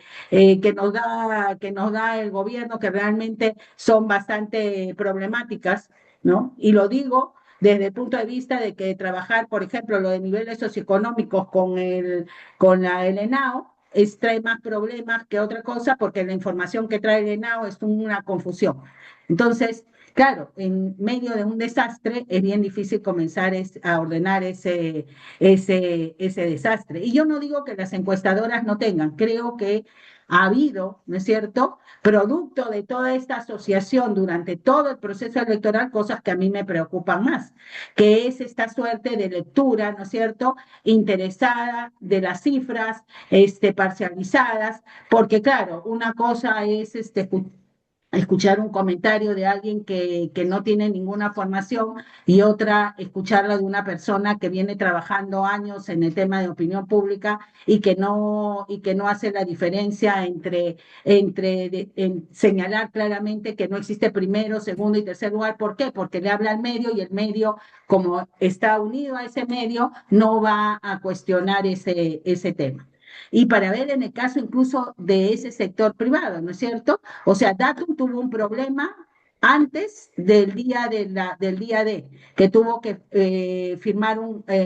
nos da el gobierno, que realmente son bastante problemáticas, ¿no? Y lo digo desde el punto de vista de que trabajar, por ejemplo, lo de niveles socioeconómicos el ENAO, trae más problemas que otra cosa, porque la información que trae el ENAO es una confusión. Entonces, claro, en medio de un desastre es bien difícil comenzar a ordenar ese desastre. Y yo no digo que las encuestadoras no tengan, creo que ha habido, ¿no es cierto?, producto de toda esta asociación durante todo el proceso electoral, cosas que a mí me preocupan más, que es esta suerte de lectura, ¿no es cierto?, interesada de las cifras, parcializadas, porque claro, una cosa es escuchar un comentario de alguien que no tiene ninguna formación y otra escucharla de una persona que viene trabajando años en el tema de opinión pública y que no hace la diferencia en señalar claramente que no existe primero, segundo y tercer lugar. ¿Por qué? Porque le habla al medio y el medio, como está unido a ese medio, no va a cuestionar ese tema. Y para ver en el caso incluso de ese sector privado, ¿no es cierto? O sea, Datum tuvo un problema antes del día D, que tuvo que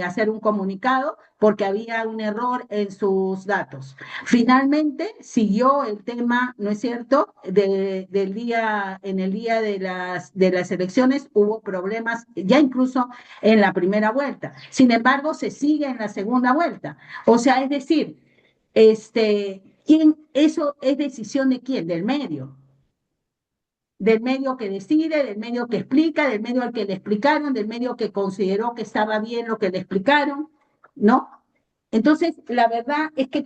hacer un comunicado porque había un error en sus datos. Finalmente siguió el tema, ¿no es cierto? En el día de las elecciones hubo problemas ya incluso en la primera vuelta. Sin embargo, se sigue en la segunda vuelta. O sea, es decir, eso es decisión de quién, del medio que decide, del medio que explica, del medio al que le explicaron, del medio que consideró que estaba bien lo que le explicaron, ¿no? Entonces, la verdad es que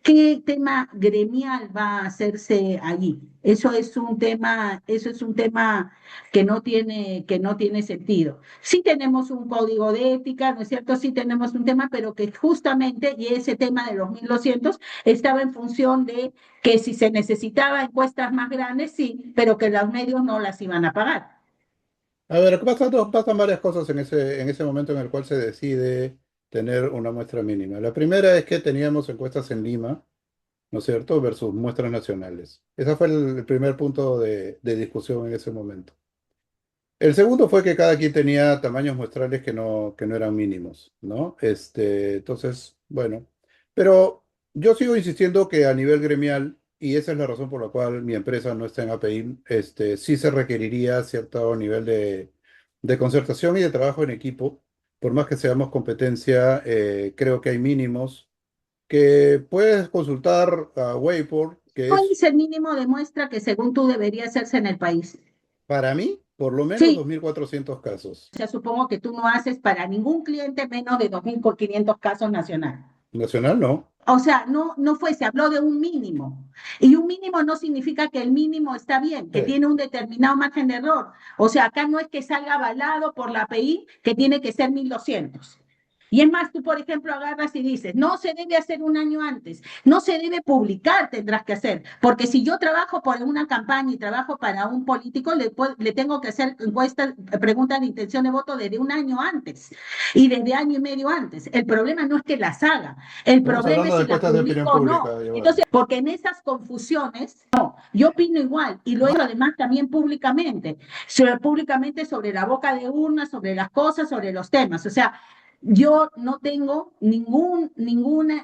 qué tema gremial va a hacerse allí. Eso es un tema que no tiene sentido. Sí tenemos un código de ética, ¿no es cierto? Sí tenemos un tema, pero que justamente, y ese tema de los 1.200 estaba en función de que si se necesitaba encuestas más grandes, sí, pero que los medios no las iban a pagar. A ver, pasan varias cosas en ese momento en el cual se decide tener una muestra mínima. La primera es que teníamos encuestas en Lima, ¿no es cierto?, versus muestras nacionales. Ese fue el primer punto de discusión en ese momento. El segundo fue que cada quien tenía tamaños muestrales que no eran mínimos, ¿no? Entonces, bueno, pero yo sigo insistiendo que a nivel gremial, y esa es la razón por la cual mi empresa no está en API, sí se requeriría cierto nivel de concertación y de trabajo en equipo. Por más que seamos competencia, creo que hay mínimos que puedes consultar a Wayport, que ¿Cuál es es el mínimo de muestra que según tú debería hacerse en el país? para mí. por lo menos Sí, 2.400 casos. o sea, supongo que tú no haces para ningún cliente menos de 2.500 casos nacional. Nacional no. O sea, no fue, se habló de un mínimo. Y un mínimo no significa que el mínimo está bien, que Sí. tiene un determinado margen de error. O sea, acá no es que salga avalado por la API que tiene que ser 1.200. Y es más, tú, por ejemplo, agarras y dices, no se debe hacer un año antes, no se debe publicar, tendrás que hacer, porque si yo trabajo por una campaña y trabajo para un político, le tengo que hacer encuestas, preguntas de intención de voto desde un año antes y desde año y medio antes. El problema no es que las haga, el Estamos problema es hablando de si las encuestas de publico opinión o no. pública, Giovanna. Entonces, porque en esas confusiones, no, yo opino igual y lo he hecho además también públicamente, sobre la boca de urna, sobre las cosas, sobre los temas. O sea, yo no tengo ningún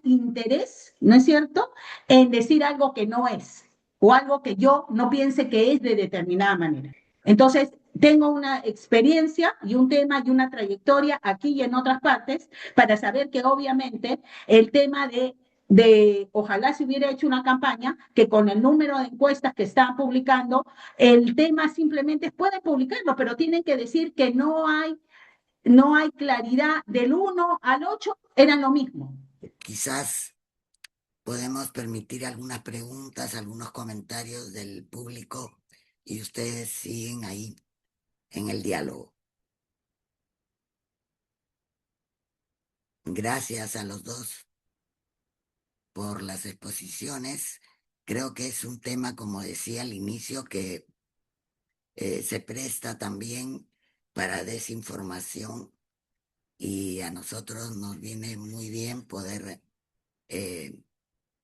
interés, ¿no es cierto?, en decir algo que no es o algo que yo no piense que es de determinada manera. Entonces, tengo una experiencia y un tema y una trayectoria aquí y en otras partes para saber que obviamente el tema ojalá se hubiera hecho una campaña que con el número de encuestas que están publicando, el tema simplemente pueden publicarlo, pero tienen que decir que no hay claridad del 1 al 8, eran lo mismo. Quizás podemos permitir algunas preguntas, algunos comentarios del público y ustedes siguen ahí en el diálogo. Gracias a los dos por las exposiciones. Creo que es un tema, como decía al inicio, que se presta también para desinformación y a nosotros nos viene muy bien poder eh,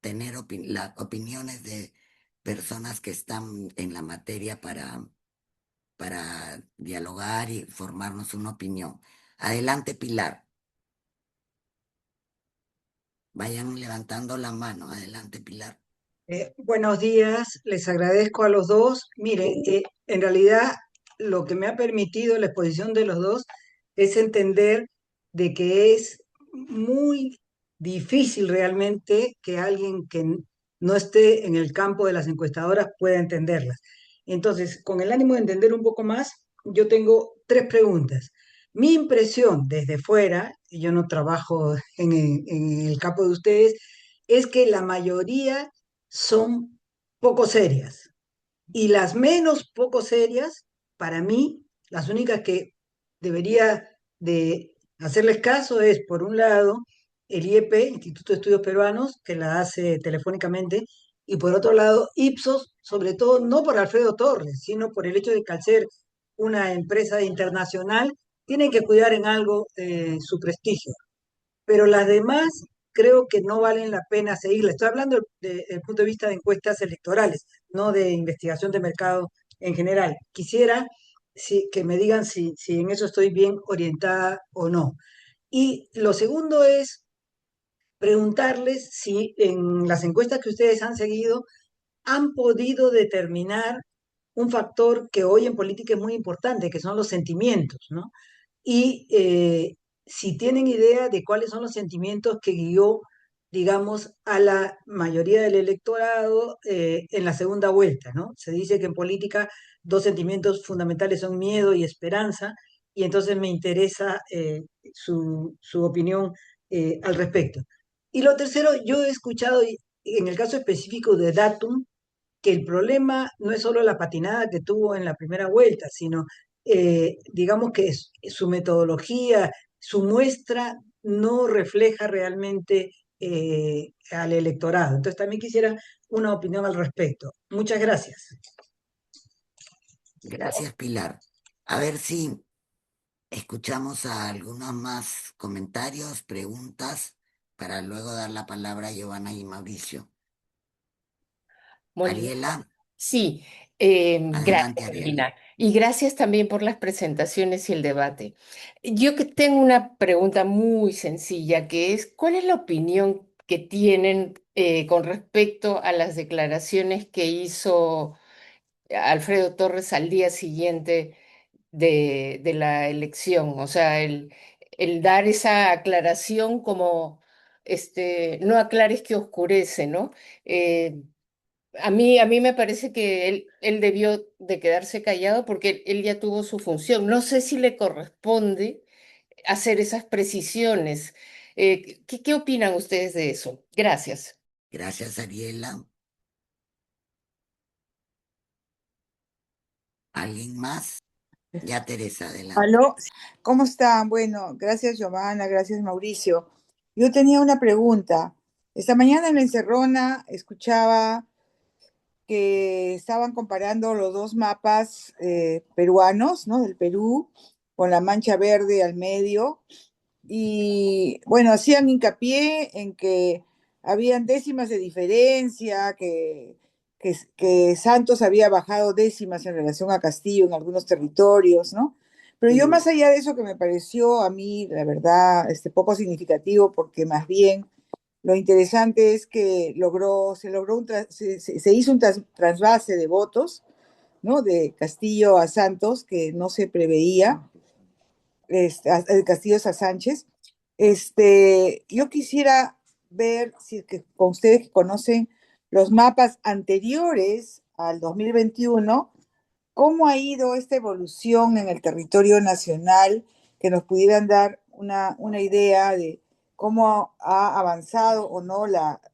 tener las opiniones de personas que están en la materia para dialogar y formarnos una opinión. Adelante, Pilar. Vayan levantando la mano. Adelante, Pilar. Buenos días, les agradezco a los dos. Mire, en realidad lo que me ha permitido la exposición de los dos es entender de que es muy difícil realmente que alguien que no esté en el campo de las encuestadoras pueda entenderlas. Entonces, con el ánimo de entender un poco más, yo tengo tres preguntas. Mi impresión desde fuera, y yo no trabajo en el campo de ustedes, es que la mayoría son poco serias. Y las menos poco serias, para mí, las únicas que debería de hacerles caso es, por un lado, el IEP, Instituto de Estudios Peruanos, que la hace telefónicamente, y por otro lado, Ipsos, sobre todo no por Alfredo Torres, sino por el hecho de que al ser una empresa internacional, tienen que cuidar en algo su prestigio, pero las demás creo que no valen la pena seguirla. Estoy hablando desde el punto de vista de encuestas electorales, no de investigación de mercado en general. Quisiera que me digan si en eso estoy bien orientada o no. Y lo segundo es preguntarles si en las encuestas que ustedes han seguido han podido determinar un factor que hoy en política es muy importante, que son los sentimientos, ¿no? Y si tienen idea de cuáles son los sentimientos que guió, digamos, a la mayoría del electorado en la segunda vuelta, ¿no? Se dice que en política dos sentimientos fundamentales son miedo y esperanza, y entonces me interesa su opinión al respecto. Y lo tercero, yo he escuchado en el caso específico de Datum, que el problema no es solo la patinada que tuvo en la primera vuelta, sino, digamos que su metodología, su muestra no refleja realmente al electorado. Entonces también quisiera una opinión al respecto. Muchas gracias. Gracias, Pilar. A ver si escuchamos a algunos más comentarios, preguntas, para luego dar la palabra a Giovanna y Mauricio. Muy bien. Ariela, Sí, adelante, gracias, Ariela. Lina. Y gracias también por las presentaciones y el debate. Yo que tengo una pregunta muy sencilla, que es, ¿cuál es la opinión que tienen con respecto a las declaraciones que hizo Alfredo Torres al día siguiente de la elección? O sea, el dar esa aclaración como, no aclares que oscurece, ¿no? A mí me parece que él debió de quedarse callado porque él ya tuvo su función. No sé si le corresponde hacer esas precisiones. ¿Qué opinan ustedes de eso? Gracias. Gracias, Ariela. ¿Alguien más? Ya, Teresa, adelante. ¿Aló? ¿Cómo están? Bueno, gracias Giovanna, gracias Mauricio. Yo tenía una pregunta. Esta mañana en la encerrona escuchaba que estaban comparando los dos mapas peruanos, ¿no? Del Perú, con la mancha verde al medio. Y bueno, hacían hincapié en que habían décimas de diferencia, que Santos había bajado décimas en relación a Castillo en algunos territorios, ¿no? Pero yo más allá de eso que me pareció a mí, la verdad, poco significativo, porque más bien lo interesante es que se logró se hizo un trasvase de votos, ¿no? De Castillo a Santos, que no se preveía, de Castillos a Sánchez. Yo quisiera ver si es que con ustedes que conocen los mapas anteriores al 2021, cómo ha ido esta evolución en el territorio nacional, que nos pudieran dar una idea de cómo ha avanzado o no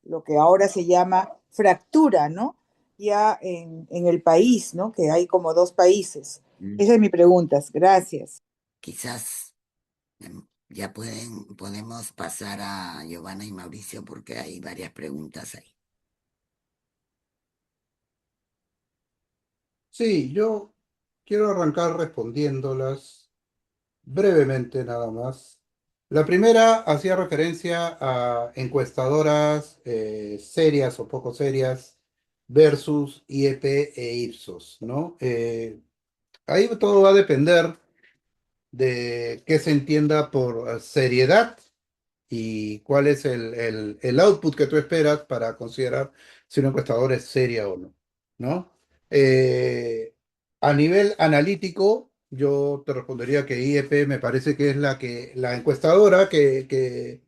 lo que ahora se llama fractura, ¿no? Ya en el país, ¿no? Que hay como dos países. Mm, Esa es mi pregunta. Gracias. Quizás ya podemos pasar a Giovanna y Mauricio porque hay varias preguntas ahí. Sí, yo quiero arrancar respondiéndolas brevemente nada más. La primera hacía referencia a encuestadoras serias o poco serias versus IEP e Ipsos, ¿no? Ahí todo va a depender de qué se entienda por seriedad y cuál es el output que tú esperas para considerar si una encuestadora es seria o no, ¿no? Eh, a nivel analítico, yo te respondería que IEP me parece que es la encuestadora que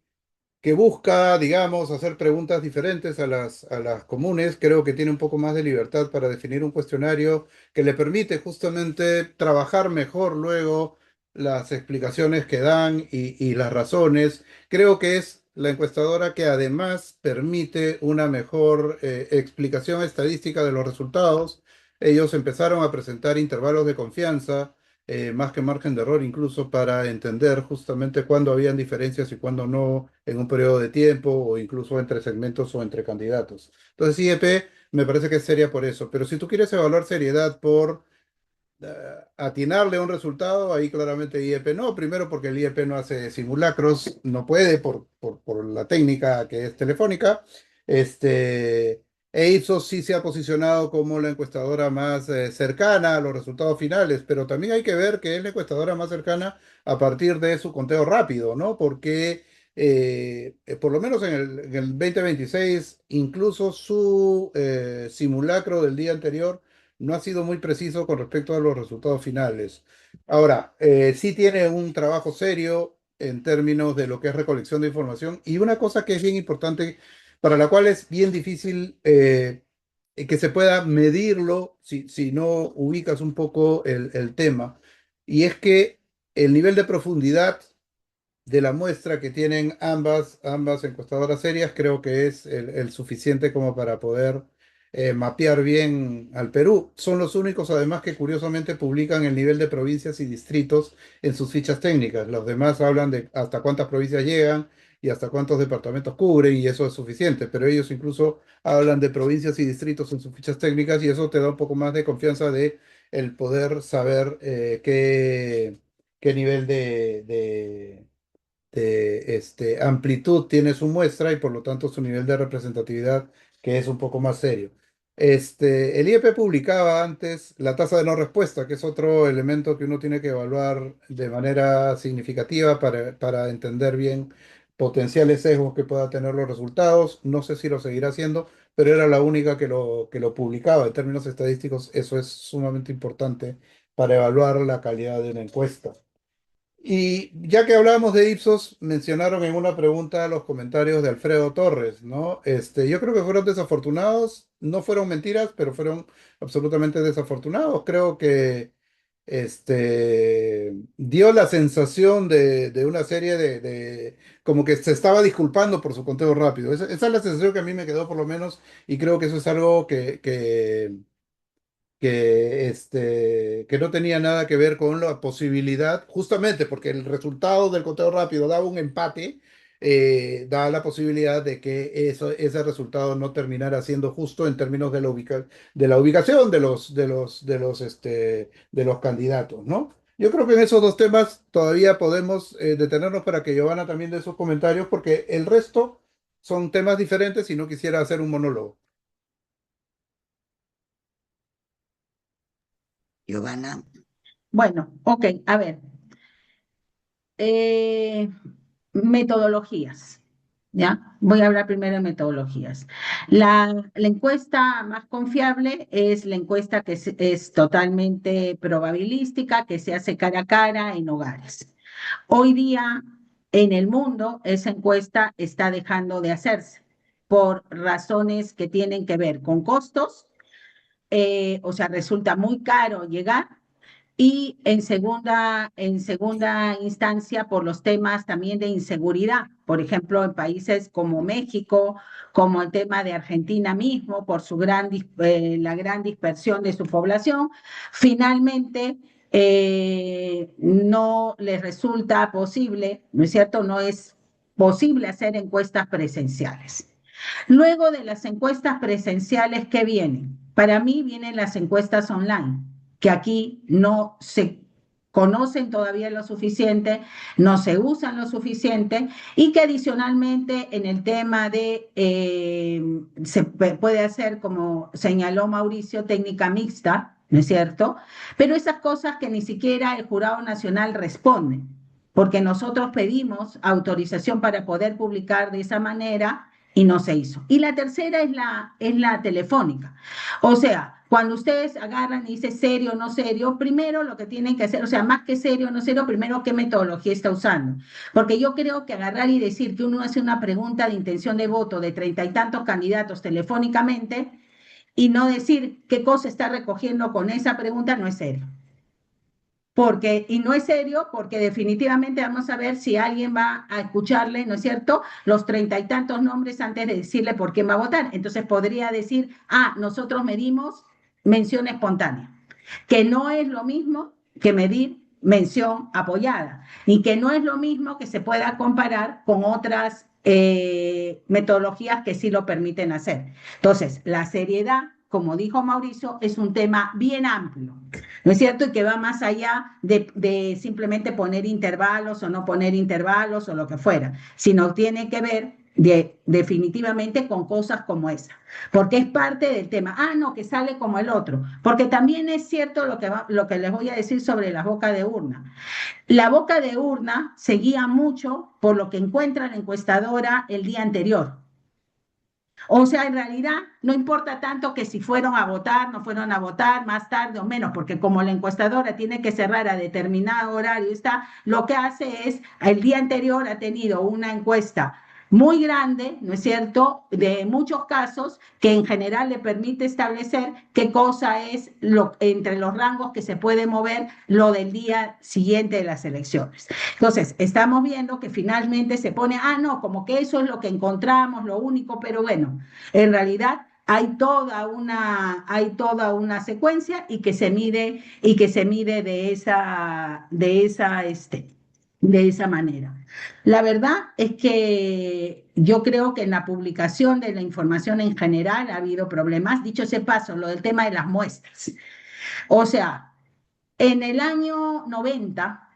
busca, digamos, hacer preguntas diferentes a las comunes. Creo que tiene un poco más de libertad para definir un cuestionario que le permite justamente trabajar mejor luego las explicaciones que dan y las razones. Creo que es la encuestadora que además permite una mejor explicación estadística de los resultados. Ellos empezaron a presentar intervalos de confianza más que margen de error, incluso para entender justamente cuándo habían diferencias y cuándo no en un periodo de tiempo o incluso entre segmentos o entre candidatos. Entonces, IEP me parece que es seria por eso, pero si tú quieres evaluar seriedad por atinarle a un resultado, ahí claramente IEP no, primero porque el IEP no hace simulacros, no puede por la técnica que es telefónica. E Ipsos sí se ha posicionado como la encuestadora más cercana a los resultados finales, pero también hay que ver que es la encuestadora más cercana a partir de su conteo rápido, ¿no? Porque por lo menos en el 2026, incluso su simulacro del día anterior no ha sido muy preciso con respecto a los resultados finales. Ahora, sí tiene un trabajo serio en términos de lo que es recolección de información y una cosa que es bien importante, para la cual es bien difícil que se pueda medirlo si no ubicas un poco el tema, y es que el nivel de profundidad de la muestra que tienen ambas encuestadoras serias, creo que es el suficiente como para poder mapear bien al Perú. Son los únicos, además, que curiosamente publican el nivel de provincias y distritos en sus fichas técnicas. Los demás hablan de hasta cuántas provincias llegan y hasta cuántos departamentos cubren, y eso es suficiente, pero ellos incluso hablan de provincias y distritos en sus fichas técnicas, y eso te da un poco más de confianza de el poder saber qué nivel de amplitud tiene su muestra y por lo tanto su nivel de representatividad, que es un poco más serio. El IEP publicaba antes la tasa de no respuesta, que es otro elemento que uno tiene que evaluar de manera significativa para entender bien potenciales sesgos que pueda tener los resultados. No sé si lo seguirá haciendo, pero era la única que lo publicaba. En términos estadísticos, eso es sumamente importante para evaluar la calidad de una encuesta. Y ya que hablábamos de Ipsos, mencionaron en una pregunta los comentarios de Alfredo Torres, ¿no? Yo creo que fueron desafortunados, no fueron mentiras, pero fueron absolutamente desafortunados. Creo que dio la sensación de una serie como que se estaba disculpando por su conteo rápido. Esa es la sensación que a mí me quedó por lo menos, y creo que eso es algo que no tenía nada que ver con la posibilidad, justamente porque el resultado del conteo rápido daba un empate, da la posibilidad de que ese resultado no terminara siendo justo en términos de la ubicación de los candidatos, ¿no? Yo creo que en esos dos temas todavía podemos detenernos para que Giovanna también dé sus comentarios, porque el resto son temas diferentes y no quisiera hacer un monólogo. Giovanna, Bueno, ok, a ver. Eh, metodologías, ¿ya? Voy a hablar primero de metodologías. La encuesta más confiable es la encuesta que es totalmente probabilística, que se hace cara a cara en hogares. Hoy día, en el mundo, esa encuesta está dejando de hacerse por razones que tienen que ver con costos, o sea, resulta muy caro llegar y en segunda instancia por los temas también de inseguridad. Por ejemplo, en países como México, como el tema de Argentina mismo, por la gran dispersión de su población, finalmente no les resulta posible, ¿no es cierto? No es posible hacer encuestas presenciales. Luego de las encuestas presenciales, ¿qué vienen? Para mí vienen las encuestas online, que aquí no se conocen todavía lo suficiente, no se usan lo suficiente y que adicionalmente en el tema se puede hacer, como señaló Mauricio, técnica mixta, ¿no es cierto? Pero esas cosas que ni siquiera el Jurado Nacional responde, porque nosotros pedimos autorización para poder publicar de esa manera y no se hizo. Y la tercera es la telefónica. O sea, cuando ustedes agarran y dicen serio o no serio, primero lo que tienen que hacer, o sea, más que serio o no serio, primero qué metodología está usando. Porque yo creo que agarrar y decir que uno hace una pregunta de intención de voto de 30 y tantos candidatos telefónicamente y no decir qué cosa está recogiendo con esa pregunta no es serio. Y no es serio, porque definitivamente vamos a ver si alguien va a escucharle, ¿no es cierto?, los 30 y tantos nombres antes de decirle por quién va a votar. Entonces podría decir, nosotros medimos mención espontánea, que no es lo mismo que medir mención apoyada, y que no es lo mismo que se pueda comparar con otras metodologías que sí lo permiten hacer. Entonces, la seriedad, como dijo Mauricio, es un tema bien amplio, ¿no es cierto? Y que va más allá de simplemente poner intervalos o no poner intervalos o lo que fuera, sino tiene que ver definitivamente con cosas como esa, porque es parte del tema. No, que sale como el otro, porque también es cierto lo que les voy a decir sobre la boca de urna. La boca de urna se guía mucho por lo que encuentra la encuestadora el día anterior. O sea, en realidad no importa tanto que si fueron a votar, no fueron a votar, más tarde o menos, porque como la encuestadora tiene que cerrar a determinado horario, lo que hace es, el día anterior ha tenido una encuesta muy grande, ¿no es cierto?, de muchos casos, que en general le permite establecer qué cosa es entre los rangos que se puede mover lo del día siguiente de las elecciones. Entonces, estamos viendo que finalmente se pone, no, como que eso es lo que encontramos, lo único, pero bueno, en realidad hay toda una secuencia y que se mide de esa manera. La verdad es que yo creo que en la publicación de la información en general ha habido problemas. Dicho ese paso, lo del tema de las muestras. O sea, en el año 90,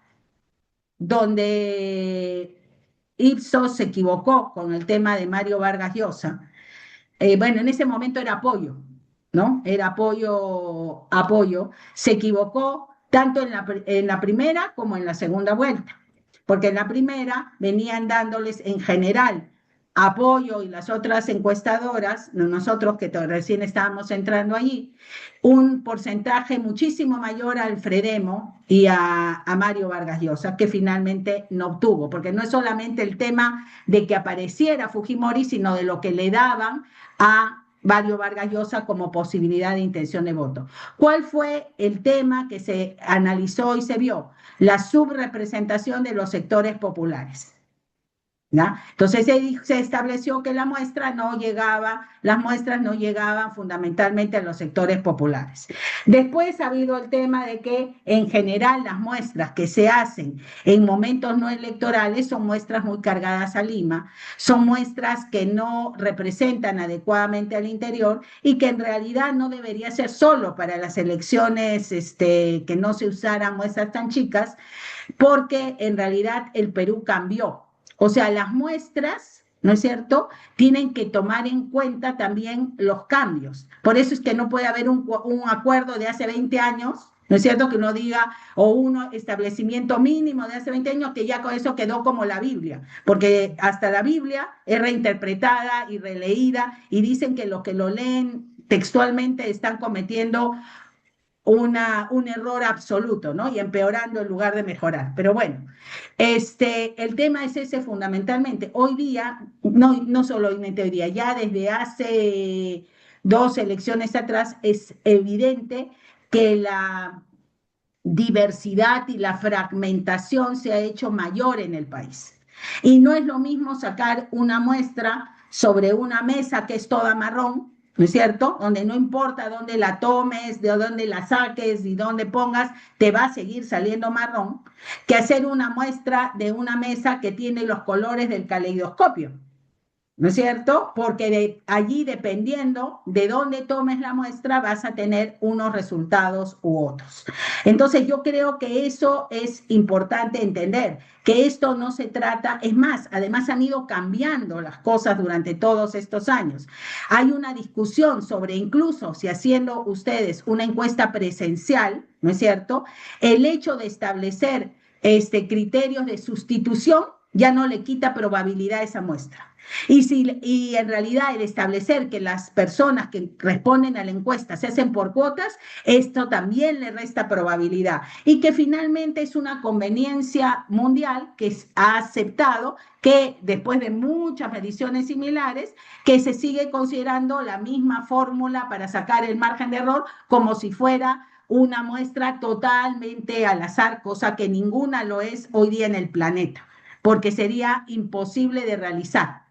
donde Ipsos se equivocó con el tema de Mario Vargas Llosa, bueno, en ese momento era apoyo, ¿no? Era apoyo. Se equivocó tanto en la primera como en la segunda vuelta, porque en la primera venían dándoles en general Apoyo y las otras encuestadoras, nosotros que recién estábamos entrando allí, un porcentaje muchísimo mayor al Fredemo y a Mario Vargas Llosa, que finalmente no obtuvo, porque no es solamente el tema de que apareciera Fujimori, sino de lo que le daban a Mario Vargas Llosa como posibilidad de intención de voto. ¿Cuál fue el tema que se analizó y se vio? La subrepresentación de los sectores populares. ¿Ya? Entonces se estableció que las muestras no llegaban fundamentalmente a los sectores populares. Después ha habido el tema de que en general las muestras que se hacen en momentos no electorales son muestras muy cargadas a Lima, son muestras que no representan adecuadamente al interior y que en realidad no debería ser solo para las elecciones que no se usaran muestras tan chicas, porque en realidad el Perú cambió. O sea, las muestras, ¿no es cierto?, tienen que tomar en cuenta también los cambios. Por eso es que no puede haber un acuerdo de hace 20 años, ¿no es cierto?, que uno diga, o un establecimiento mínimo de hace 20 años, que ya con eso quedó como la Biblia, porque hasta la Biblia es reinterpretada y releída, y dicen que los que lo leen textualmente están cometiendo un error absoluto, ¿no? Y empeorando en lugar de mejorar. Pero bueno, el tema es ese fundamentalmente. Hoy día, no solo hoy día, ya desde hace 2 elecciones atrás, es evidente que la diversidad y la fragmentación se ha hecho mayor en el país. Y no es lo mismo sacar una muestra sobre una mesa que es toda marrón, ¿no es cierto? Donde no importa dónde la tomes, de dónde la saques y dónde pongas, te va a seguir saliendo marrón, que hacer una muestra de una mesa que tiene los colores del caleidoscopio. ¿No es cierto? Porque allí, dependiendo de dónde tomes la muestra, vas a tener unos resultados u otros. Entonces, yo creo que eso es importante entender, que esto no se trata, es más, además han ido cambiando las cosas durante todos estos años. Hay una discusión sobre incluso si haciendo ustedes una encuesta presencial, ¿no es cierto?, el hecho de establecer criterios de sustitución ya no le quita probabilidad a esa muestra. Y en realidad el establecer que las personas que responden a la encuesta se hacen por cuotas, esto también le resta probabilidad. Y que finalmente es una conveniencia mundial que ha aceptado que después de muchas mediciones similares, que se sigue considerando la misma fórmula para sacar el margen de error como si fuera una muestra totalmente al azar, cosa que ninguna lo es hoy día en el planeta, porque sería imposible de realizar.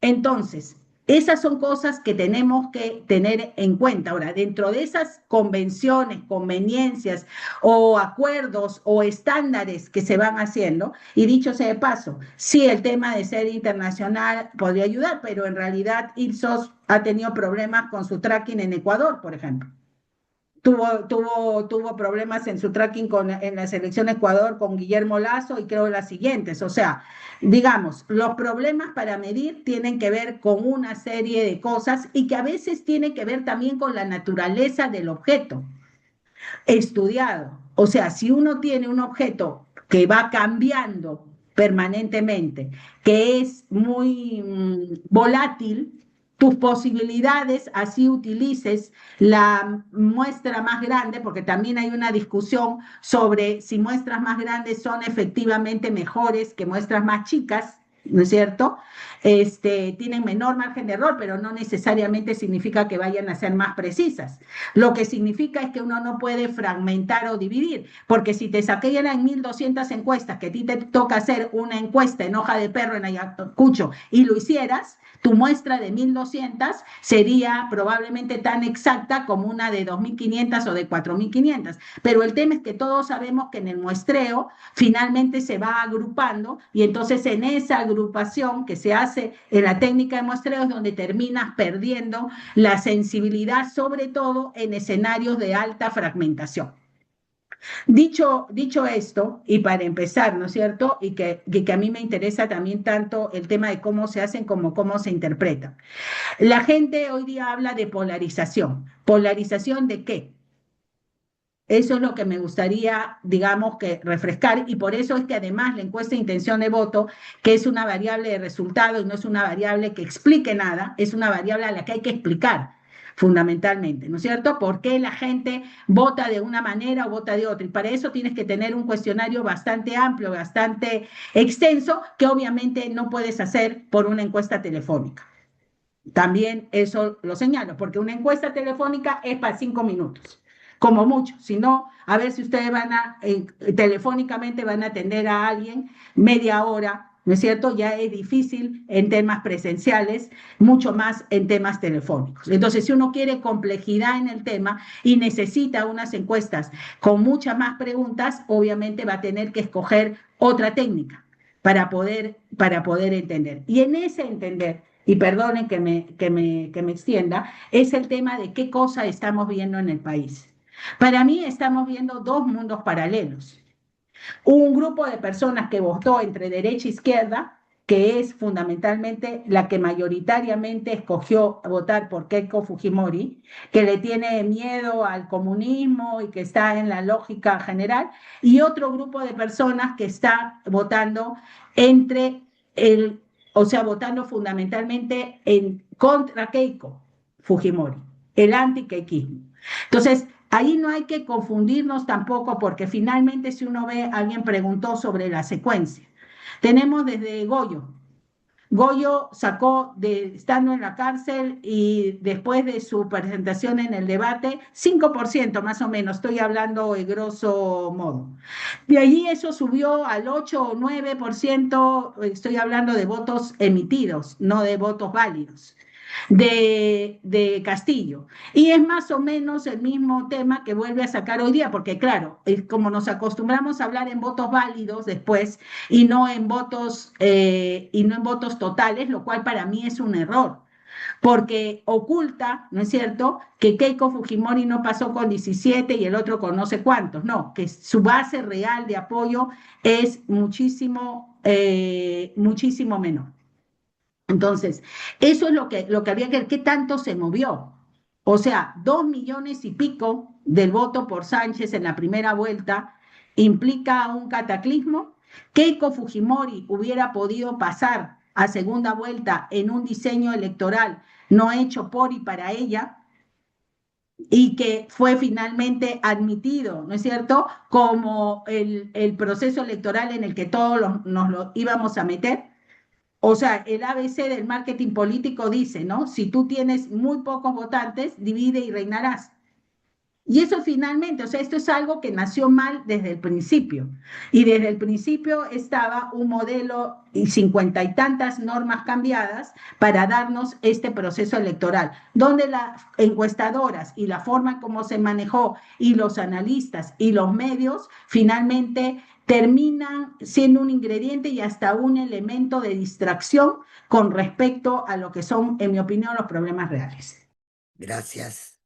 Entonces, esas son cosas que tenemos que tener en cuenta. Ahora, dentro de esas convenciones, conveniencias o acuerdos o estándares que se van haciendo, y dicho sea de paso, sí, el tema de ser internacional podría ayudar, pero en realidad Ipsos ha tenido problemas con su tracking en Ecuador, por ejemplo. Tuvo problemas en su tracking en la selección Ecuador con Guillermo Lazo y creo las siguientes. O sea, digamos, los problemas para medir tienen que ver con una serie de cosas y que a veces tiene que ver también con la naturaleza del objeto estudiado. O sea, si uno tiene un objeto que va cambiando permanentemente, que es muy volátil, tus posibilidades, así utilices la muestra más grande, porque también hay una discusión sobre si muestras más grandes son efectivamente mejores que muestras más chicas, ¿no es cierto? Tienen menor margen de error, pero no necesariamente significa que vayan a ser más precisas. Lo que significa es que uno no puede fragmentar o dividir, porque si te saquearan 1.200 encuestas, que a ti te toca hacer una encuesta en hoja de perro en Ayacucho y lo hicieras, tu muestra de 1.200 sería probablemente tan exacta como una de 2.500 o de 4.500. Pero el tema es que todos sabemos que en el muestreo finalmente se va agrupando y entonces en esa agrupación que se hace en la técnica de muestreo es donde terminas perdiendo la sensibilidad, sobre todo en escenarios de alta fragmentación. Dicho esto, y para empezar, ¿no es cierto? Y que a mí me interesa también tanto el tema de cómo se hacen como cómo se interpretan. La gente hoy día habla de polarización. ¿Polarización de qué? Eso es lo que me gustaría, digamos, que refrescar, y por eso es que además la encuesta de intención de voto, que es una variable de resultado y no es una variable que explique nada, es una variable a la que hay que explicar fundamentalmente, ¿no es cierto? ¿Por qué la gente vota de una manera o vota de otra? Y para eso tienes que tener un cuestionario bastante amplio, bastante extenso, que obviamente no puedes hacer por una encuesta telefónica. También eso lo señalo, porque una encuesta telefónica es para 5 minutos, como mucho. Si no, a ver si ustedes telefónicamente van a atender a alguien media hora, ¿no es cierto? Ya es difícil en temas presenciales, mucho más en temas telefónicos. Entonces, si uno quiere complejidad en el tema y necesita unas encuestas con muchas más preguntas, obviamente va a tener que escoger otra técnica para poder entender. Y en ese entender, y perdonen que me extienda, es el tema de qué cosa estamos viendo en el país. Para mí estamos viendo dos mundos paralelos. Un grupo de personas que votó entre derecha e izquierda, que es fundamentalmente la que mayoritariamente escogió votar por Keiko Fujimori, que le tiene miedo al comunismo y que está en la lógica general, y otro grupo de personas que está votando entre el, o sea, votando fundamentalmente en contra Keiko Fujimori, el anti-keikismo. Entonces, ahí no hay que confundirnos tampoco porque finalmente si uno ve, alguien preguntó sobre la secuencia. Tenemos desde Goyo. Goyo sacó, estando en la cárcel y después de su presentación en el debate, 5% más o menos, estoy hablando de grosso modo. De allí eso subió al 8 o 9%, estoy hablando de votos emitidos, no de votos válidos de Castillo. Y es más o menos el mismo tema que vuelve a sacar hoy día, porque claro, es como nos acostumbramos a hablar en votos válidos después y no en votos totales, lo cual para mí es un error. Porque oculta, ¿no es cierto?, que Keiko Fujimori no pasó con 17 y el otro con no sé cuántos, no, que su base real de apoyo es muchísimo, muchísimo menor. Entonces, eso es lo que habría que ver, qué tanto se movió. O sea, 2 millones y pico del voto por Sánchez en la primera vuelta implica un cataclismo. Keiko Fujimori hubiera podido pasar a segunda vuelta en un diseño electoral no hecho por y para ella y que fue finalmente admitido, ¿no es cierto?, como el proceso electoral en el que todos nos lo íbamos a meter. O sea, el ABC del marketing político dice, ¿no? Si tú tienes muy pocos votantes, divide y reinarás. Y eso finalmente, o sea, esto es algo que nació mal desde el principio. Y desde el principio estaba un modelo y 50 y tantas normas cambiadas para darnos este proceso electoral, donde las encuestadoras y la forma como se manejó y los analistas y los medios finalmente terminan siendo un ingrediente y hasta un elemento de distracción con respecto a lo que son, en mi opinión, los problemas reales. Gracias,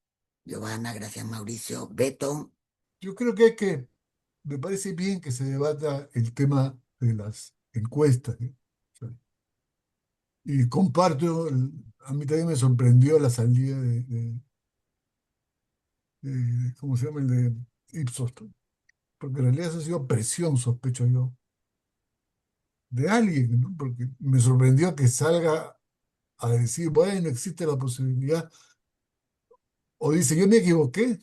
Giovanna, gracias, Mauricio. Beto, Yo creo que me parece bien que se debata el tema de las encuestas, ¿no? O sea, y comparto, a mí también me sorprendió la salida ¿cómo se llama? El de Ipsos, ¿no? Porque en realidad eso ha sido presión, sospecho yo, de alguien, ¿no? Porque me sorprendió que salga a decir, bueno, existe la posibilidad, o dice, yo me equivoqué,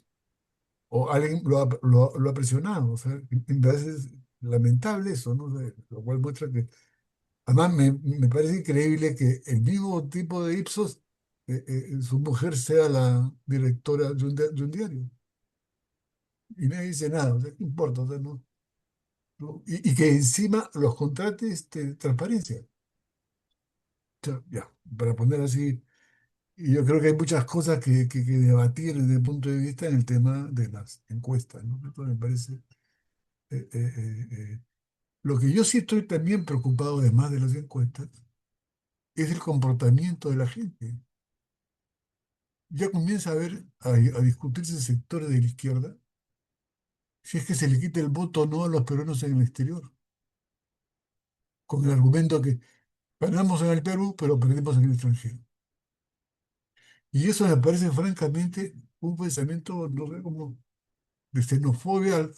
o alguien lo ha presionado, o sea, me parece lamentable eso, ¿no? Lo cual muestra que, además me parece increíble que el mismo tipo de Ipsos, su mujer sea la directora de un diario, y nadie dice nada, o sea, ¿qué importa? O sea, no, y que encima los contrates de transparencia. O sea, ya, para poner así, y yo creo que hay muchas cosas que debatir desde el punto de vista en el tema de las encuestas, ¿no? Esto me parece. eh, eh, eh, eh, lo que yo sí estoy también preocupado, además de las encuestas, es el comportamiento de la gente. Ya comienza a discutirse sectores de la izquierda si es que se le quita el voto o no a los peruanos en el exterior, con el argumento que ganamos en el Perú, pero perdemos en el extranjero. Y eso me parece francamente un pensamiento, no sé cómo, de xenofobia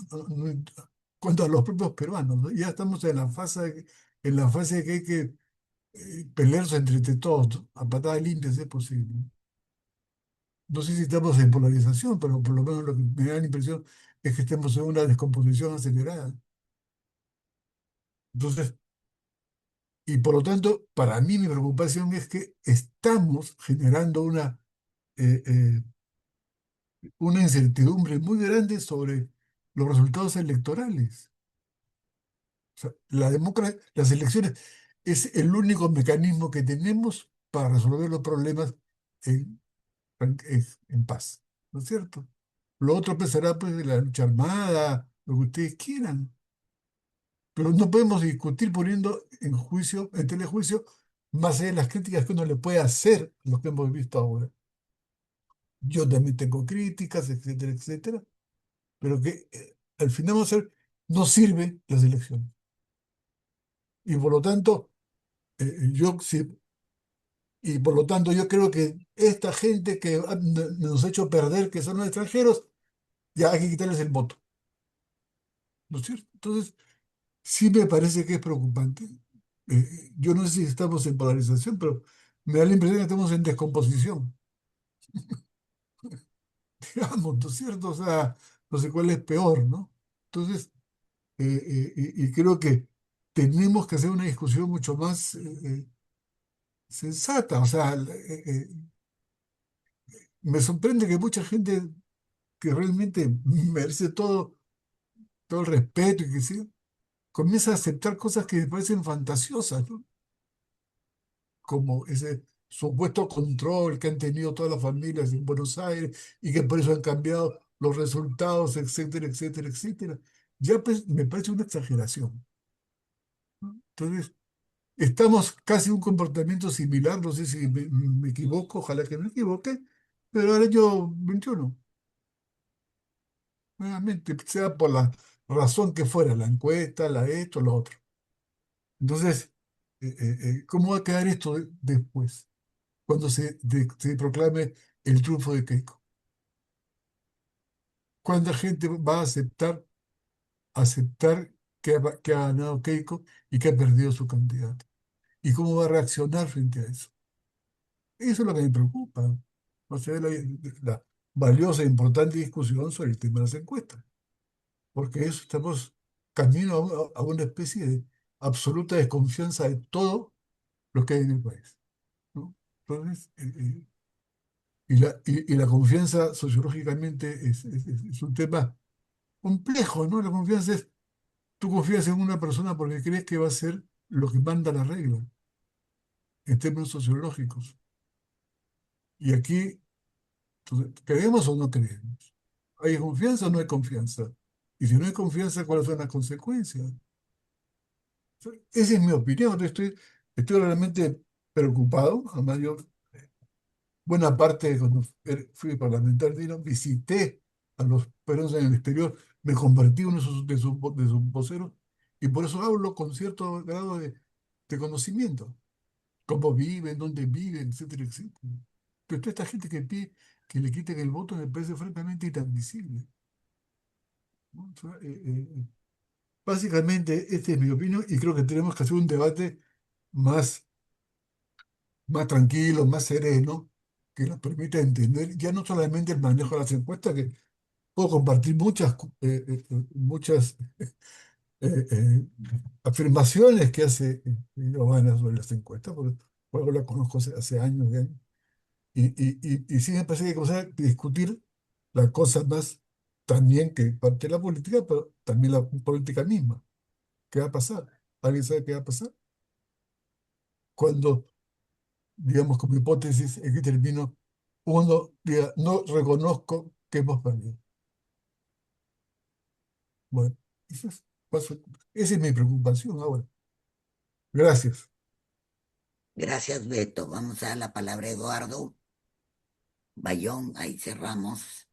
contra los propios peruanos, ¿no? Ya estamos en la fase de que hay que pelearse entre todos, ¿no? A patadas limpias si es posible. No sé si estamos en polarización, pero por lo menos lo que me da la impresión es que estamos en una descomposición acelerada. Entonces, y por lo tanto, para mí mi preocupación es que estamos generando eh, eh, una incertidumbre muy grande sobre los resultados electorales. O sea, las elecciones es el único mecanismo que tenemos para resolver los problemas en, en paz, ¿no es cierto? Lo otro pensará pues de la lucha armada, lo que ustedes quieran, pero no podemos discutir poniendo en juicio, en telejuicio, más allá de las críticas que uno le puede hacer a lo que hemos visto ahora. Yo también tengo críticas, etcétera, etcétera, pero que al final vamos a ser, no sirven las elecciones. Y por lo tanto, yo sí, y por lo tanto yo creo que esta gente que nos ha hecho perder, que son los extranjeros, ya hay que quitarles el voto, ¿no es cierto? Entonces, sí me parece que es preocupante. Yo no sé si estamos en polarización, pero me da la impresión que estamos en descomposición, digamos, ¿no es cierto? O sea, no sé cuál es peor, ¿no? Entonces, y creo que tenemos que hacer una discusión mucho más sensata. O sea, me sorprende que mucha gente que realmente merece todo el respeto y que sí, comienza a aceptar cosas que me parecen fantasiosas, ¿no? Como ese supuesto control que han tenido todas las familias en Buenos Aires y que por eso han cambiado los resultados, etcétera, etcétera, etcétera. Ya pues, me parece una exageración, ¿no? Entonces, estamos casi en un comportamiento similar, no sé si me equivoco, ojalá que me equivoque, pero ahora yo 21 nuevamente, sea por la razón que fuera, la encuesta, la esto, lo otro. Entonces, ¿cómo va a quedar esto después, cuando se proclame el triunfo de Keiko? ¿Cuánta gente va a aceptar que ha ganado Keiko y que ha perdido su candidato? ¿Y cómo va a reaccionar frente a eso? Eso es lo que me preocupa. O sea, la valiosa e importante discusión sobre el tema de las encuestas, porque eso estamos camino a una especie de absoluta desconfianza de todo lo que hay en el país, ¿no? Entonces, y la confianza sociológicamente es un tema complejo, ¿no? La confianza es, tú confías en una persona porque crees que va a ser lo que manda la regla, en términos sociológicos. Y aquí, entonces, ¿creemos o no creemos? ¿Hay confianza o no hay confianza? Y si no hay confianza, ¿cuáles son las consecuencias? Esa es mi opinión. Estoy realmente preocupado. Además, yo, buena parte de cuando fui parlamentario, visité a los peruanos en el exterior, me convertí en uno de sus voceros y por eso hablo con cierto grado de conocimiento. Cómo viven, dónde viven, etcétera, etcétera. Pero toda esta gente que pide que le quiten el voto me parece francamente inadmisible, ¿no? O sea, básicamente, esta es mi opinión y creo que tenemos que hacer un debate más más tranquilo, más sereno, que nos permita entender ya no solamente el manejo de las encuestas, que puedo compartir muchas eh, afirmaciones que hace Giovanna sobre las encuestas, porque por algo la conozco hace años y años. Y sí me parece que hay que comenzar a discutir la cosa más también que parte de la política, pero también la política misma. ¿Qué va a pasar? ¿Alguien sabe qué va a pasar? Cuando digamos, como hipótesis, aquí termino, uno diga, no reconozco que hemos perdido. Bueno, eso es- paso- esa es mi preocupación ahora. Gracias. Gracias, Beto. Vamos a dar la palabra a Eduardo Bayón. Ahí cerramos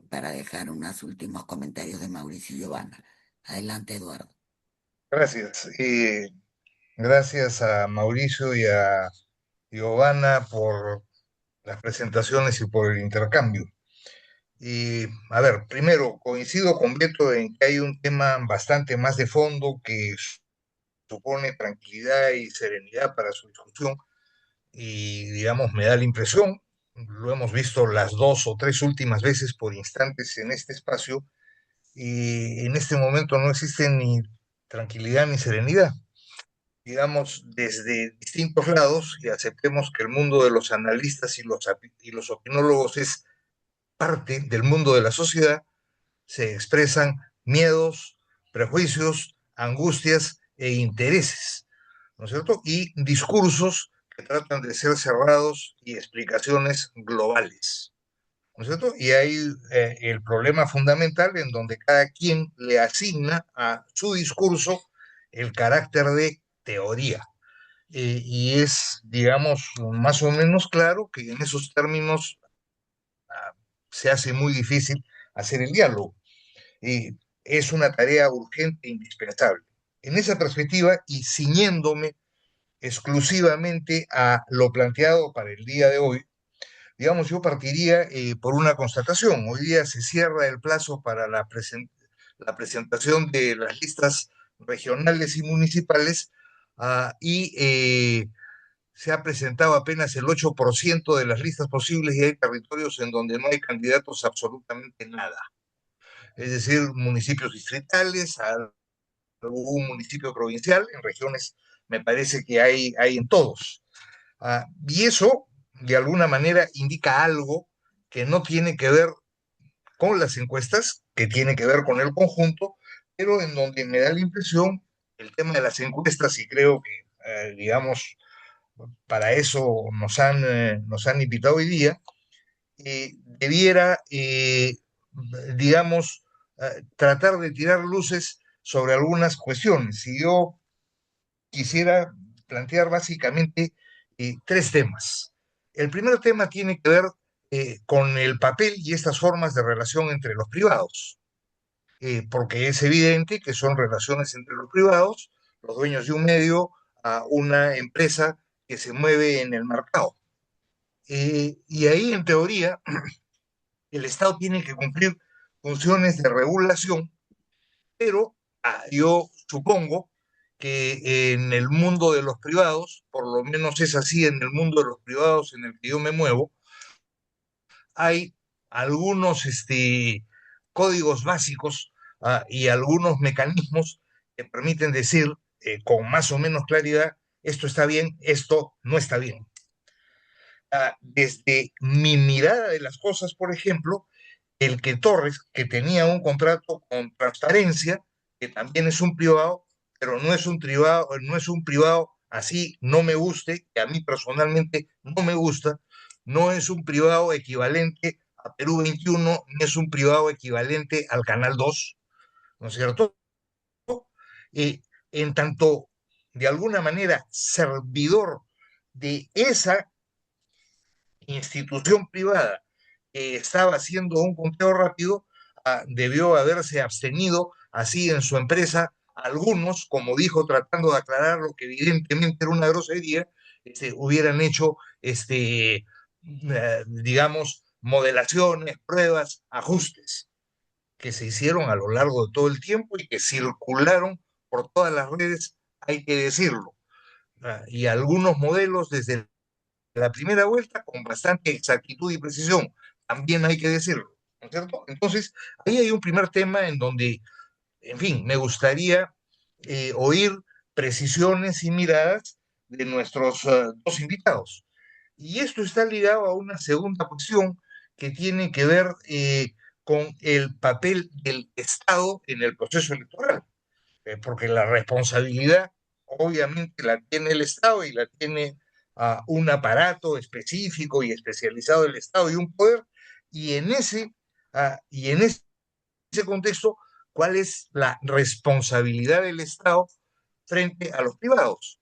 para dejar unos últimos comentarios de Mauricio y Giovanna. Adelante, Eduardo. Gracias. Y gracias a Mauricio y a Giovanna por las presentaciones y por el intercambio. A ver, primero, coincido con Beto en que hay un tema bastante más de fondo que supone tranquilidad y serenidad para su discusión y, digamos, me da la impresión, lo hemos visto las dos o tres últimas veces por instantes en este espacio, y en este momento no existe ni tranquilidad ni serenidad. Digamos, desde distintos lados, y aceptemos que el mundo de los analistas y los opinólogos es parte del mundo de la sociedad, se expresan miedos, prejuicios, angustias e intereses, ¿no es cierto? Y discursos que tratan de ser cerrados y explicaciones globales, ¿no es cierto? Y hay el problema fundamental en donde cada quien le asigna a su discurso el carácter de teoría. Y es, digamos, más o menos claro que en esos términos se hace muy difícil hacer el diálogo. Y es una tarea urgente e indispensable. En esa perspectiva, y ciñéndome exclusivamente a lo planteado para el día de hoy, digamos, yo partiría por una constatación. Hoy día se cierra el plazo para la presentación de las listas regionales y municipales, y se ha presentado apenas el 8% de las listas posibles y hay territorios en donde no hay candidatos absolutamente nada. Es decir, municipios distritales, algún municipio provincial, en regiones me parece que hay en todos. Y eso, de alguna manera, indica algo que no tiene que ver con las encuestas, que tiene que ver con el conjunto, pero en donde me da la impresión, el tema de las encuestas, y creo que, digamos, para eso nos han invitado hoy día, debiera, digamos, tratar de tirar luces sobre algunas cuestiones. Y yo quisiera plantear básicamente tres temas. El primer tema tiene que ver con el papel y estas formas de relación entre los privados, porque es evidente que son relaciones entre los privados, los dueños de un medio, a una empresa que se mueve en el mercado. Y ahí, en teoría, el Estado tiene que cumplir funciones de regulación, pero yo supongo que en el mundo de los privados, por lo menos es así en el mundo de los privados en el que yo me muevo, hay algunos códigos básicos, y algunos mecanismos que permiten decir con más o menos claridad, esto está bien, esto no está bien. Desde mi mirada de las cosas, por ejemplo, el que Torres, que tenía un contrato con Transparencia, que también es un privado, pero no es un privado así, no me guste, que a mí personalmente no me gusta, no es un privado equivalente a Perú 21, ni es un privado equivalente al Canal 2, ¿no es cierto? En tanto, de alguna manera, servidor de esa institución privada que estaba haciendo un conteo rápido, debió haberse abstenido así en su empresa. Algunos, como dijo, tratando de aclarar lo que evidentemente era una grosería, hubieran hecho, digamos, modelaciones, pruebas, ajustes que se hicieron a lo largo de todo el tiempo y que circularon por todas las redes, hay que decirlo. Y algunos modelos desde la primera vuelta con bastante exactitud y precisión, también hay que decirlo, ¿no es cierto? Entonces, ahí hay un primer tema en donde, en fin, me gustaría oír precisiones y miradas de nuestros dos invitados. Y esto está ligado a una segunda cuestión que tiene que ver con el papel del Estado en el proceso electoral, porque la responsabilidad obviamente la tiene el Estado y la tiene un aparato específico y especializado del Estado y un poder, y en y en ese contexto, ¿cuál es la responsabilidad del Estado frente a los privados?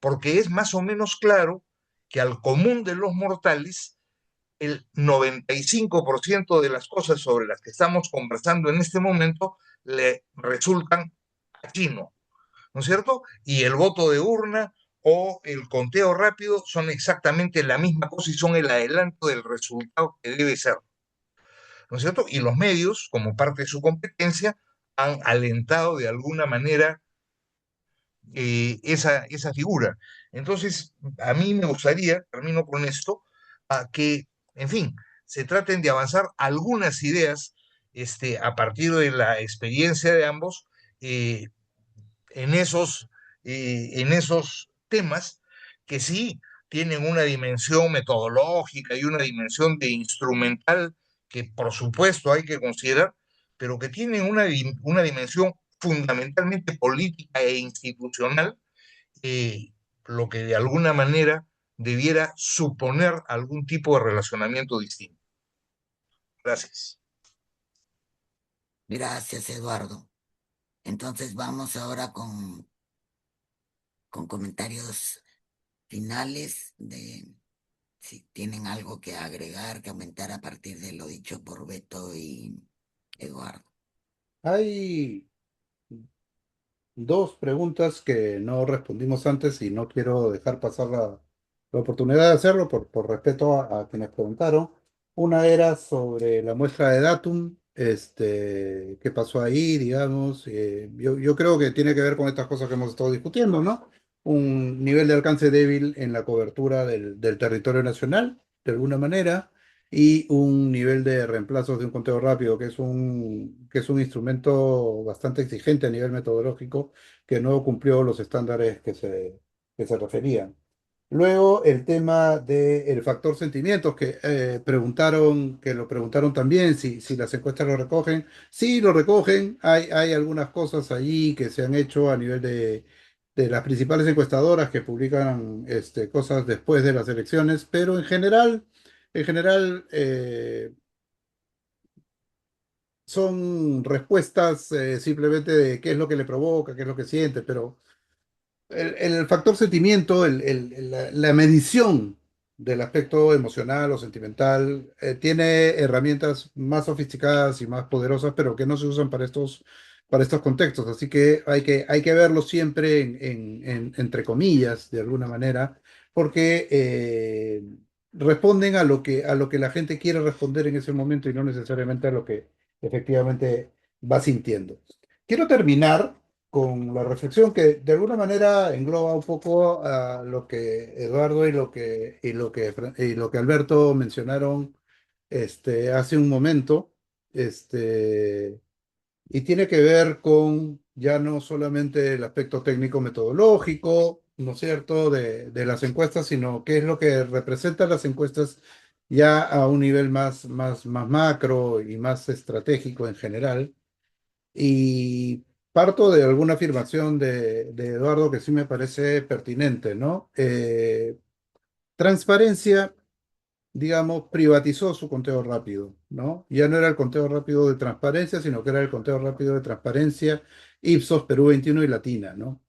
Porque es más o menos claro que al común de los mortales, el 95% de las cosas sobre las que estamos conversando en este momento le resultan achino, ¿no es cierto? Y el voto de urna o el conteo rápido son exactamente la misma cosa y son el adelanto del resultado que debe ser. ¿no es cierto? Y los medios, como parte de su competencia, han alentado de alguna manera esa figura. Entonces, a mí me gustaría, termino con esto, a que, en fin, se traten de avanzar algunas ideas a partir de la experiencia de ambos eh, en en esos temas que sí tienen una dimensión metodológica y una dimensión de instrumental que por supuesto hay que considerar, pero que tienen una dimensión fundamentalmente política e institucional, eh, lo que de alguna manera debiera suponer algún tipo de relacionamiento distinto. Gracias. Gracias, Eduardo. Entonces vamos ahora con comentarios finales de si tienen algo que agregar, que aumentar a partir de lo dicho por Beto y Eduardo. Hay dos preguntas que no respondimos antes y no quiero dejar pasar la oportunidad de hacerlo por respeto a quienes preguntaron. Una era sobre la muestra de datum, qué pasó ahí, digamos. Yo creo que tiene que ver con estas cosas que hemos estado discutiendo, ¿no? Un nivel de alcance débil en la cobertura del territorio nacional, de alguna manera, y un nivel de reemplazos de un conteo rápido, que es un instrumento bastante exigente a nivel metodológico, que no cumplió los estándares que se referían. Luego el tema del factor sentimientos, que lo preguntaron también, si las encuestas lo recogen. Sí, lo recogen. Hay algunas cosas allí que se han hecho a nivel de las principales encuestadoras que publican cosas después de las elecciones, pero en general son respuestas simplemente de qué es lo que le provoca, qué es lo que siente, pero el factor sentimiento, la medición del aspecto emocional o sentimental, tiene herramientas más sofisticadas y más poderosas, pero que no se usan para estos contextos. Así que hay que verlo siempre entre comillas, de alguna manera, porque responden a lo que la gente quiere responder en ese momento y no necesariamente a lo que efectivamente va sintiendo. Quiero terminar con la reflexión que de alguna manera engloba un poco a lo que Eduardo y lo que Alberto mencionaron hace un momento, este, y tiene que ver con ya no solamente el aspecto técnico metodológico, ¿no es cierto?, de las encuestas, sino qué es lo que representan las encuestas ya a un nivel más macro y más estratégico en general. Y parto de alguna afirmación de Eduardo que sí me parece pertinente, ¿no? Transparencia, digamos, privatizó su conteo rápido, ¿no? Ya no era el conteo rápido de transparencia, sino que era el conteo rápido de transparencia, Ipsos, Perú 21 y Latina, ¿no?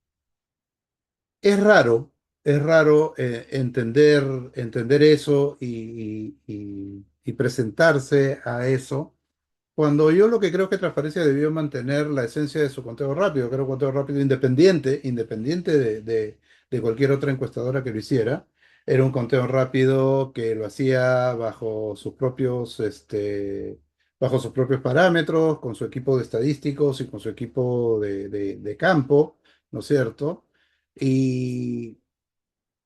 Es raro, es raro entender eso y presentarse a eso. Cuando yo lo que creo que Transparencia debió mantener la esencia de su conteo rápido, que era un conteo rápido independiente de cualquier otra encuestadora que lo hiciera. Era un conteo rápido que lo hacía bajo sus propios parámetros, con su equipo de estadísticos y con su equipo de campo, ¿no es cierto? Y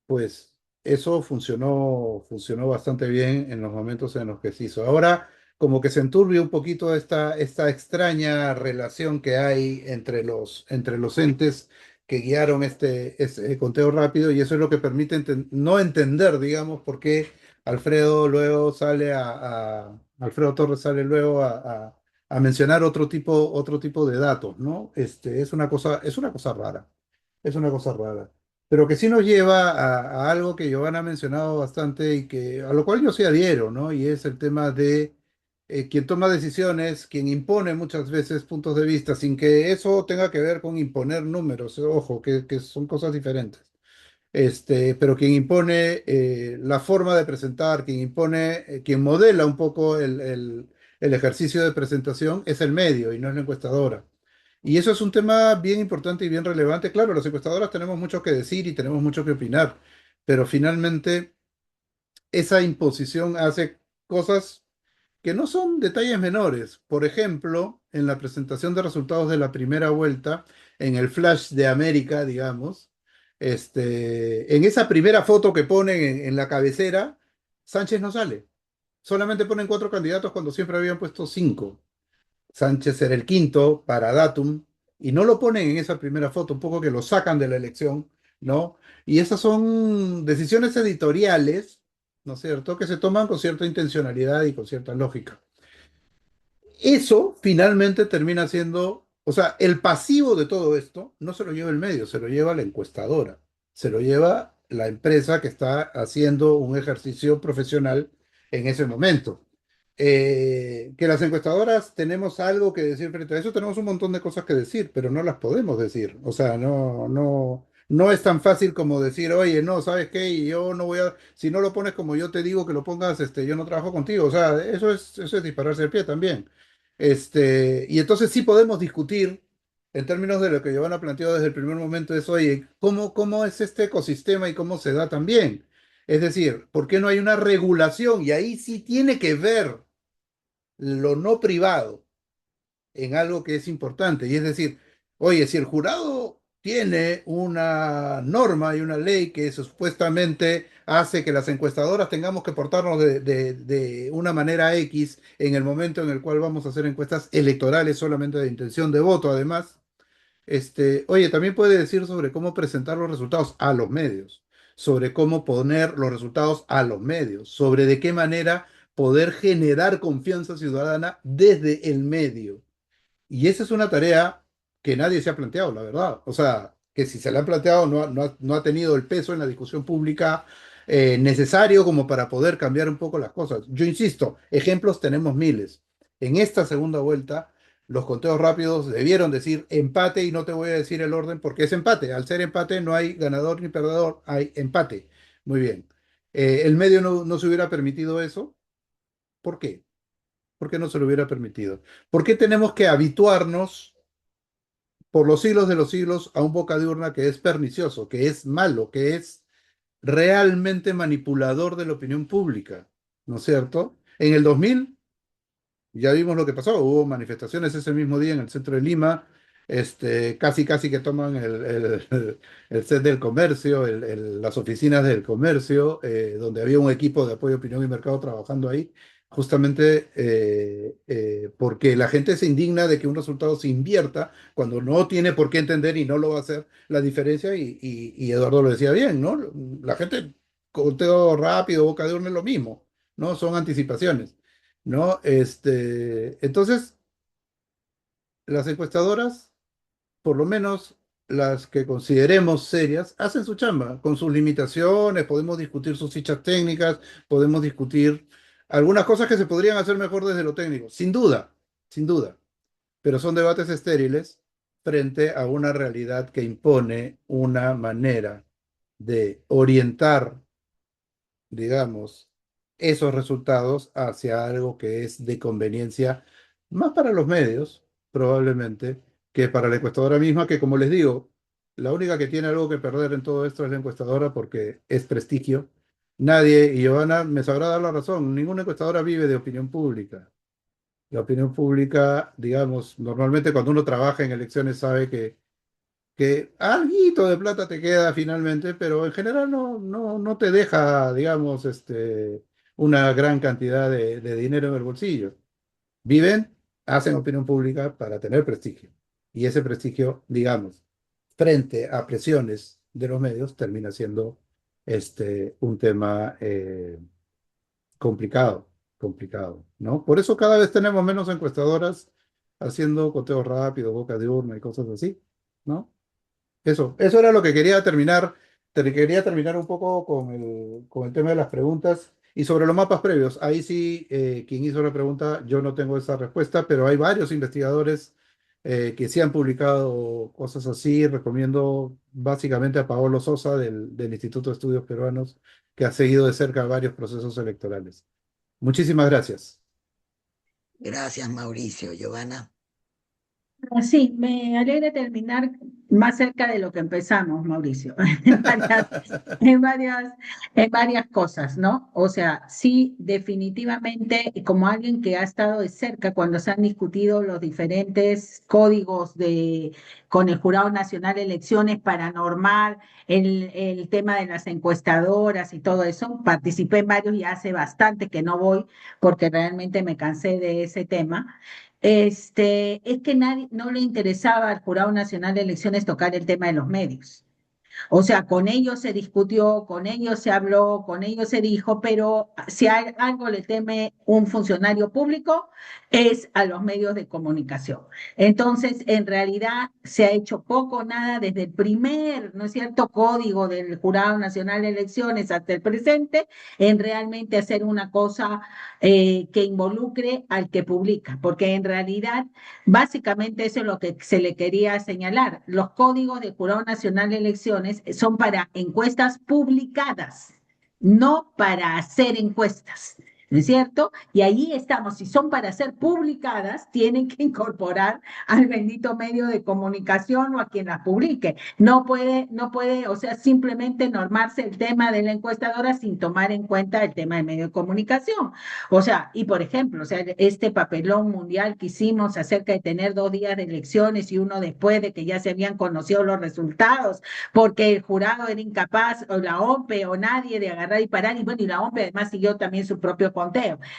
pues eso funcionó bastante bien en los momentos en los que se hizo. Ahora, como que se enturbia un poquito esta extraña relación que hay entre los entes que guiaron este conteo rápido, y eso es lo que permite no entender, digamos, por qué Alfredo Torres sale luego a mencionar otro tipo de datos, ¿no? Es una cosa rara. Es una cosa rara, pero que sí nos lleva a algo que Giovanna ha mencionado bastante y que a lo cual yo sí adhiero, ¿no? Y es el tema de quien toma decisiones, quien impone muchas veces puntos de vista, sin que eso tenga que ver con imponer números, ojo, que son cosas diferentes. Pero quien impone la forma de presentar, quien modela un poco el ejercicio de presentación es el medio y no es la encuestadora. Y eso es un tema bien importante y bien relevante. Claro, las encuestadoras tenemos mucho que decir y tenemos mucho que opinar, pero finalmente esa imposición hace cosas que no son detalles menores. Por ejemplo, en la presentación de resultados de la primera vuelta, en el flash de América, digamos, en esa primera foto que ponen en la cabecera, Sánchez no sale. Solamente ponen 4 candidatos cuando siempre habían puesto 5. Sánchez era el quinto para Datum, y no lo ponen en esa primera foto, un poco que lo sacan de la elección, ¿no? Y esas son decisiones editoriales, ¿no es cierto?, que se toman con cierta intencionalidad y con cierta lógica. Eso finalmente termina siendo, o sea, el pasivo de todo esto no se lo lleva el medio, se lo lleva la encuestadora, se lo lleva la empresa que está haciendo un ejercicio profesional en ese momento. Que las encuestadoras tenemos algo que decir frente a eso, tenemos un montón de cosas que decir, pero no las podemos decir. O sea, no es tan fácil como decir, oye, no, ¿sabes qué? Y yo no voy a, si no lo pones como yo te digo que lo pongas, yo no trabajo contigo. O sea, eso es dispararse el pie también. Y entonces sí podemos discutir en términos de lo que Giovanna planteó desde el primer momento, es, oye, ¿cómo es este ecosistema y cómo se da también? Es decir, ¿por qué no hay una regulación? Y ahí sí tiene que ver lo no privado en algo que es importante. Y es decir, oye, si el jurado tiene una norma y una ley que supuestamente hace que las encuestadoras tengamos que portarnos de una manera X en el momento en el cual vamos a hacer encuestas electorales solamente de intención de voto, además, oye, también puede decir sobre cómo presentar los resultados a los medios, sobre cómo poner los resultados a los medios, sobre de qué manera poder generar confianza ciudadana desde el medio. Y esa es una tarea que nadie se ha planteado, la verdad. O sea, que si se la han planteado no ha tenido el peso en la discusión pública necesario como para poder cambiar un poco las cosas. Yo insisto, ejemplos tenemos miles. En esta segunda vuelta, los conteos rápidos debieron decir empate y no te voy a decir el orden porque es empate. Al ser empate no hay ganador ni perdedor, hay empate. Muy bien. ¿El medio no se hubiera permitido eso? ¿Por qué? ¿Por qué no se lo hubiera permitido? ¿Por qué tenemos que habituarnos por los siglos de los siglos a un boca de urna que es pernicioso, que es malo, que es realmente manipulador de la opinión pública? ¿No es cierto? En el 2000 ya vimos lo que pasó, hubo manifestaciones ese mismo día en el centro de Lima, casi casi que toman el set del comercio, las oficinas del comercio, donde había un equipo de apoyo a opinión y mercado trabajando ahí, justamente porque la gente se indigna de que un resultado se invierta cuando no tiene por qué entender y no lo va a hacer la diferencia, y Eduardo lo decía bien, ¿no? La gente, conteo rápido, boca de urna es lo mismo, ¿no? Son anticipaciones. ¿No? Entonces, las encuestadoras, por lo menos las que consideremos serias, hacen su chamba con sus limitaciones, podemos discutir sus fichas técnicas, podemos discutir algunas cosas que se podrían hacer mejor desde lo técnico, sin duda, pero son debates estériles frente a una realidad que impone una manera de orientar, digamos, esos resultados hacia algo que es de conveniencia más para los medios, probablemente, que para la encuestadora misma, que como les digo, la única que tiene algo que perder en todo esto es la encuestadora porque es prestigio. Nadie, y Giovanna me sabrá dar la razón, ninguna encuestadora vive de opinión pública. La opinión pública, digamos, normalmente cuando uno trabaja en elecciones sabe que alguito de plata te queda finalmente, pero en general no te deja, digamos, una gran cantidad de dinero en el bolsillo. Viven, hacen opinión pública para tener prestigio. Y ese prestigio, digamos, frente a presiones de los medios, termina siendo un tema complicado, complicado, ¿no? Por eso cada vez tenemos menos encuestadoras haciendo coteos rápidos, boca de urna y cosas así, ¿no? Eso era lo que quería terminar. Quería terminar un poco con el tema de las preguntas y sobre los mapas previos. Ahí sí, quien hizo la pregunta, yo no tengo esa respuesta, pero hay varios investigadores que sí han publicado cosas así. Recomiendo básicamente a Paolo Sosa del Instituto de Estudios Peruanos, que ha seguido de cerca varios procesos electorales. Muchísimas gracias. Gracias, Mauricio. Giovanna. Sí, me alegra terminar más cerca de lo que empezamos, Mauricio, en varias, en varias, en varias cosas, ¿no? O sea, sí, definitivamente, y como alguien que ha estado de cerca cuando se han discutido los diferentes códigos con el Jurado Nacional de Elecciones para normar el tema de las encuestadoras y todo eso, participé en varios y hace bastante que no voy porque realmente me cansé de ese tema. Es que nadie, no le interesaba al Jurado Nacional de Elecciones tocar el tema de los medios. O sea, con ellos se discutió, con ellos se habló, con ellos se dijo, pero si hay algo le teme un funcionario público es a los medios de comunicación. Entonces, en realidad se ha hecho poco o nada desde el primer, ¿no es cierto?, código del Jurado Nacional de Elecciones hasta el presente, en realmente hacer una cosa que involucre al que publica, porque en realidad básicamente eso es lo que se le quería señalar. Los códigos del Jurado Nacional de Elecciones son para encuestas publicadas, no para hacer encuestas. ¿No es cierto? Y ahí estamos, si son para ser publicadas, tienen que incorporar al bendito medio de comunicación o a quien las publique. No puede, o sea, simplemente normarse el tema de la encuestadora sin tomar en cuenta el tema del medio de comunicación. O sea, y por ejemplo, o sea, este papelón mundial que hicimos acerca de tener 2 días de elecciones y uno después de que ya se habían conocido los resultados, porque el jurado era incapaz, o la OMPE o nadie de agarrar y parar, y bueno, y la OMPE además siguió también su propio conteo.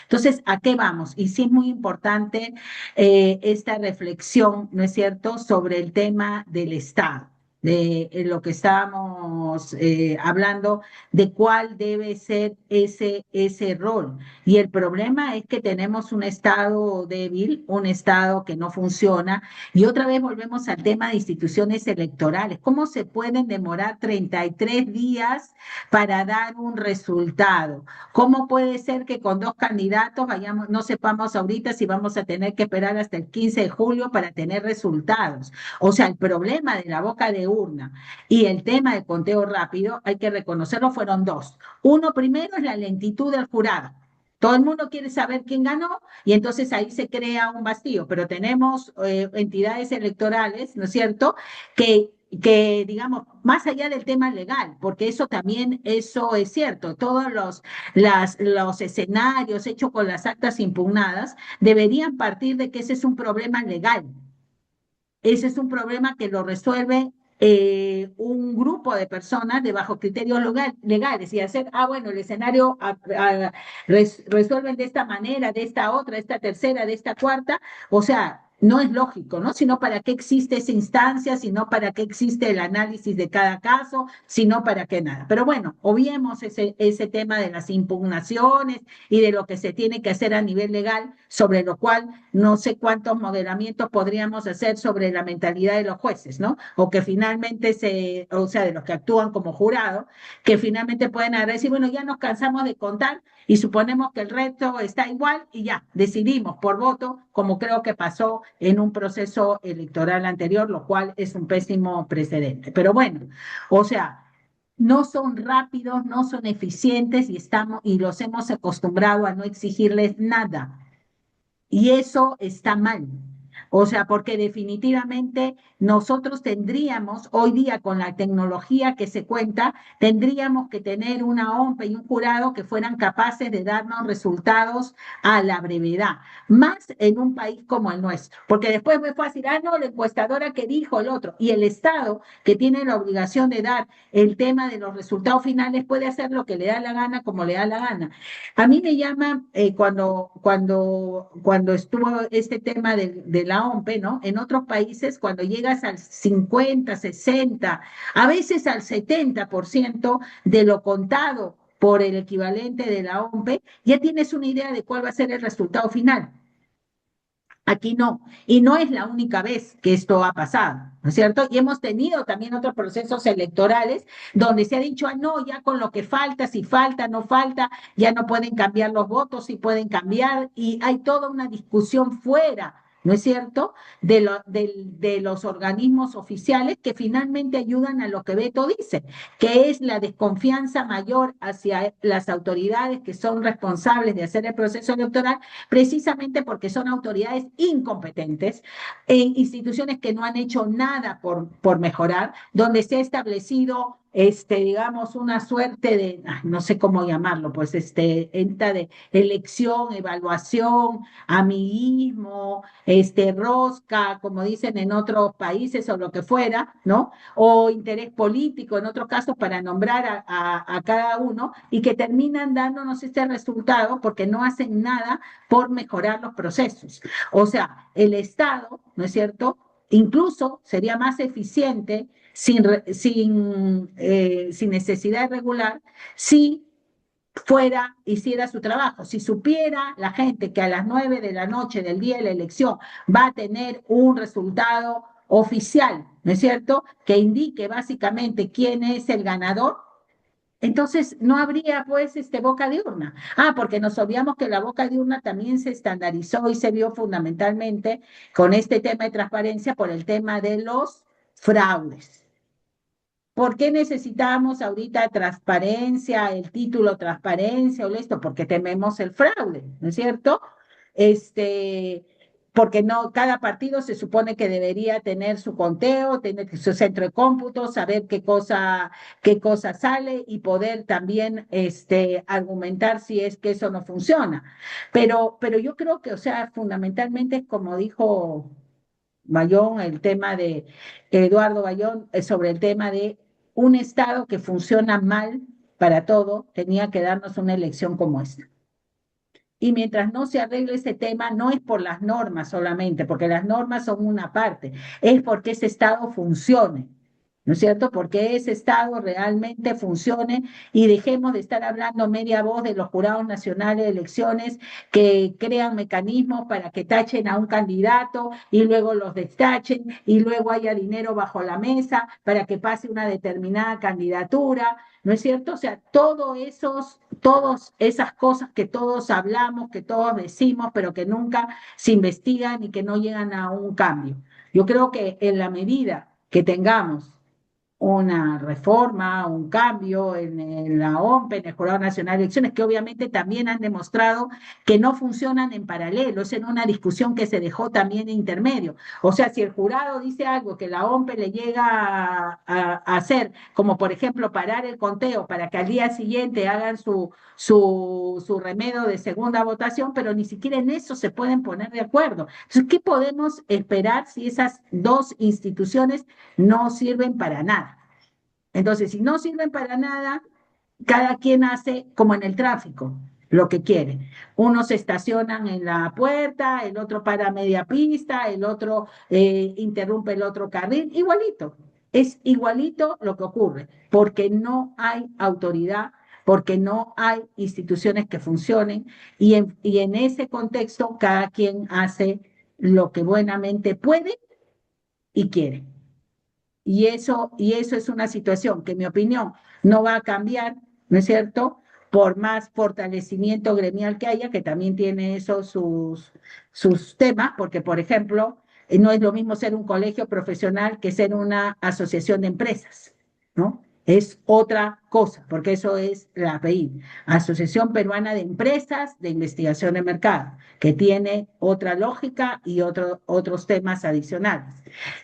Entonces, ¿a qué vamos? Y sí es muy importante esta reflexión, ¿no es cierto?, sobre el tema del Estado de lo que estábamos hablando, de cuál debe ser ese rol. Y el problema es que tenemos un Estado débil, un Estado que no funciona. Y otra vez volvemos al tema de instituciones electorales. ¿Cómo se pueden demorar 33 días para dar un resultado? ¿Cómo puede ser que con 2 candidatos vayamos, no sepamos ahorita si vamos a tener que esperar hasta el 15 de julio para tener resultados? O sea, el problema de la boca de urna y el tema del conteo rápido, hay que reconocerlo, fueron dos. Uno primero es la lentitud del jurado. Todo el mundo quiere saber quién ganó y entonces ahí se crea un vacío, pero tenemos entidades electorales, ¿no es cierto?, que, digamos, más allá del tema legal, porque eso también, eso es cierto, todos los escenarios hechos con las actas impugnadas deberían partir de que ese es un problema legal. Ese es un problema que lo resuelve un grupo de personas de bajo criterios legales y hacer, bueno, el escenario resuelven de esta manera, de esta otra, de esta tercera, de esta cuarta, o sea, no es lógico, ¿no? Sino para qué existe esa instancia, sino para qué existe el análisis de cada caso, sino para qué nada. Pero bueno, obviemos ese tema de las impugnaciones y de lo que se tiene que hacer a nivel legal, sobre lo cual no sé cuántos modelamientos podríamos hacer sobre la mentalidad de los jueces, ¿no? O que finalmente o sea, de los que actúan como jurado, que finalmente pueden decir, bueno, ya nos cansamos de contar y suponemos que el resto está igual y ya, decidimos por voto, como creo que pasó en un proceso electoral anterior, lo cual es un pésimo precedente. Pero bueno, o sea, no son rápidos, no son eficientes y los hemos acostumbrado a no exigirles nada. Y eso está mal. O sea, porque definitivamente nosotros tendríamos, hoy día con la tecnología que se cuenta, tendríamos que tener una OMPE y un jurado que fueran capaces de darnos resultados a la brevedad, más en un país como el nuestro. Porque después es muy fácil, no, la encuestadora que dijo el otro, y el Estado que tiene la obligación de dar el tema de los resultados finales puede hacer lo que le da la gana, como le da la gana. A mí me llama cuando estuvo este tema de la OMPE, ¿no? En otros países, cuando llegas al 50, 60, a veces al 70% de lo contado por el equivalente de la OMPE, ya tienes una idea de cuál va a ser el resultado final. Aquí no, y no es la única vez que esto ha pasado, ¿no es cierto? Y hemos tenido también otros procesos electorales donde se ha dicho, no, ya con lo que falta, si falta, no falta, ya no pueden cambiar los votos, si pueden cambiar, y hay toda una discusión fuera ¿no es cierto?, de los organismos oficiales que finalmente ayudan a lo que Beto dice, que es la desconfianza mayor hacia las autoridades que son responsables de hacer el proceso electoral, precisamente porque son autoridades incompetentes, en instituciones que no han hecho nada por mejorar, donde se ha establecido digamos, una suerte de, no sé cómo llamarlo, pues, enta de elección, evaluación, amiguismo, rosca, como dicen en otros países o lo que fuera, ¿no? O interés político en otros casos para nombrar a cada uno y que terminan dándonos este resultado porque no hacen nada por mejorar los procesos. O sea, el Estado, ¿no es cierto?, incluso sería más eficiente sin necesidad de regular si hiciera su trabajo. Si supiera la gente que a las 9 de la noche del día de la elección va a tener un resultado oficial, ¿no es cierto?, que indique básicamente quién es el ganador, entonces no habría pues boca de urna. Porque nos olvidamos que la boca de urna también se estandarizó y se vio fundamentalmente con este tema de transparencia por el tema de los fraudes. ¿Por qué necesitamos ahorita transparencia, el título transparencia o esto? Porque tememos el fraude, ¿no es cierto? Este, porque no, cada partido se supone que debería tener su conteo, tener su centro de cómputo, saber qué cosa sale y poder también argumentar si es que eso no funciona. Pero yo creo que, o sea, fundamentalmente, como dijo Bayón, el tema de Eduardo Bayón, sobre el tema de un Estado que funciona mal para todo, tenía que darnos una elección como esta. Y mientras no se arregle ese tema, no es por las normas solamente, porque las normas son una parte, es porque ese Estado funcione, ¿no es cierto? Porque ese Estado realmente funcione y dejemos de estar hablando media voz de los jurados nacionales de elecciones que crean mecanismos para que tachen a un candidato y luego los destachen y luego haya dinero bajo la mesa para que pase una determinada candidatura, ¿no es cierto? O sea, todas esas cosas que todos hablamos, que todos decimos, pero que nunca se investigan y que no llegan a un cambio. Yo creo que en la medida que tengamos una reforma, un cambio en la OMP, en el Jurado Nacional de Elecciones, que obviamente también han demostrado que no funcionan en paralelo, es en una discusión que se dejó también en intermedio. O sea, si el jurado dice algo que la OMP le llega a hacer, como por ejemplo parar el conteo para que al día siguiente hagan su remedio de segunda votación, pero ni siquiera en eso se pueden poner de acuerdo. Entonces, ¿qué podemos esperar si esas dos instituciones no sirven para nada? Entonces, si no sirven para nada, cada quien hace como en el tráfico, lo que quiere. Unos se estacionan en la puerta, el otro para media pista, el otro interrumpe el otro carril, igualito. Es igualito lo que ocurre, porque no hay autoridad, porque no hay instituciones que funcionen y en ese contexto cada quien hace lo que buenamente puede y quiere. Y eso es una situación que, en mi opinión, no va a cambiar, ¿no es cierto?, por más fortalecimiento gremial que haya, que también tiene eso sus temas, porque, por ejemplo, no es lo mismo ser un colegio profesional que ser una asociación de empresas, ¿no? Es otra cosa, porque eso es la API, Asociación Peruana de Empresas de Investigación de Mercado, que tiene otra lógica y otros temas adicionales.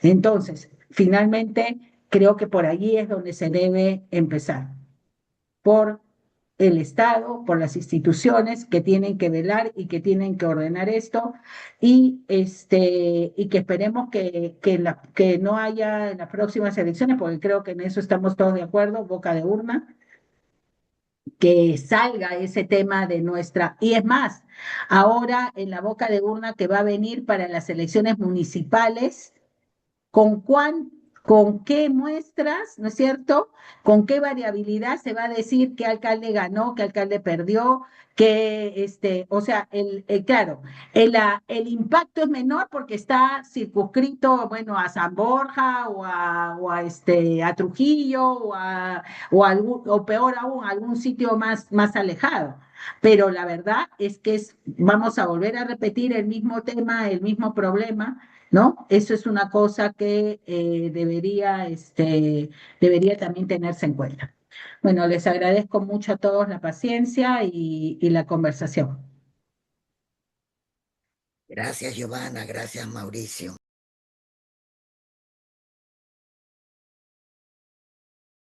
Entonces, finalmente, creo que por allí es donde se debe empezar, por el Estado, por las instituciones que tienen que velar y que tienen que ordenar esto, y que esperemos que no haya en las próximas elecciones, porque creo que en eso estamos todos de acuerdo, boca de urna, que salga ese tema de nuestra, y es más, ahora en la boca de urna que va a venir para las elecciones municipales, con con qué muestras, ¿no es cierto? Con qué variabilidad se va a decir qué alcalde ganó, qué alcalde perdió, o sea, claro, el impacto es menor porque está circunscrito, bueno, a San Borja a Trujillo o peor aún, a algún sitio más alejado. pero la verdad es que vamos a volver a repetir el mismo tema, el mismo problema, ¿no? Eso es una cosa que debería también tenerse en cuenta. Bueno, les agradezco mucho a todos la paciencia y la conversación. Gracias, Giovanna. Gracias, Mauricio.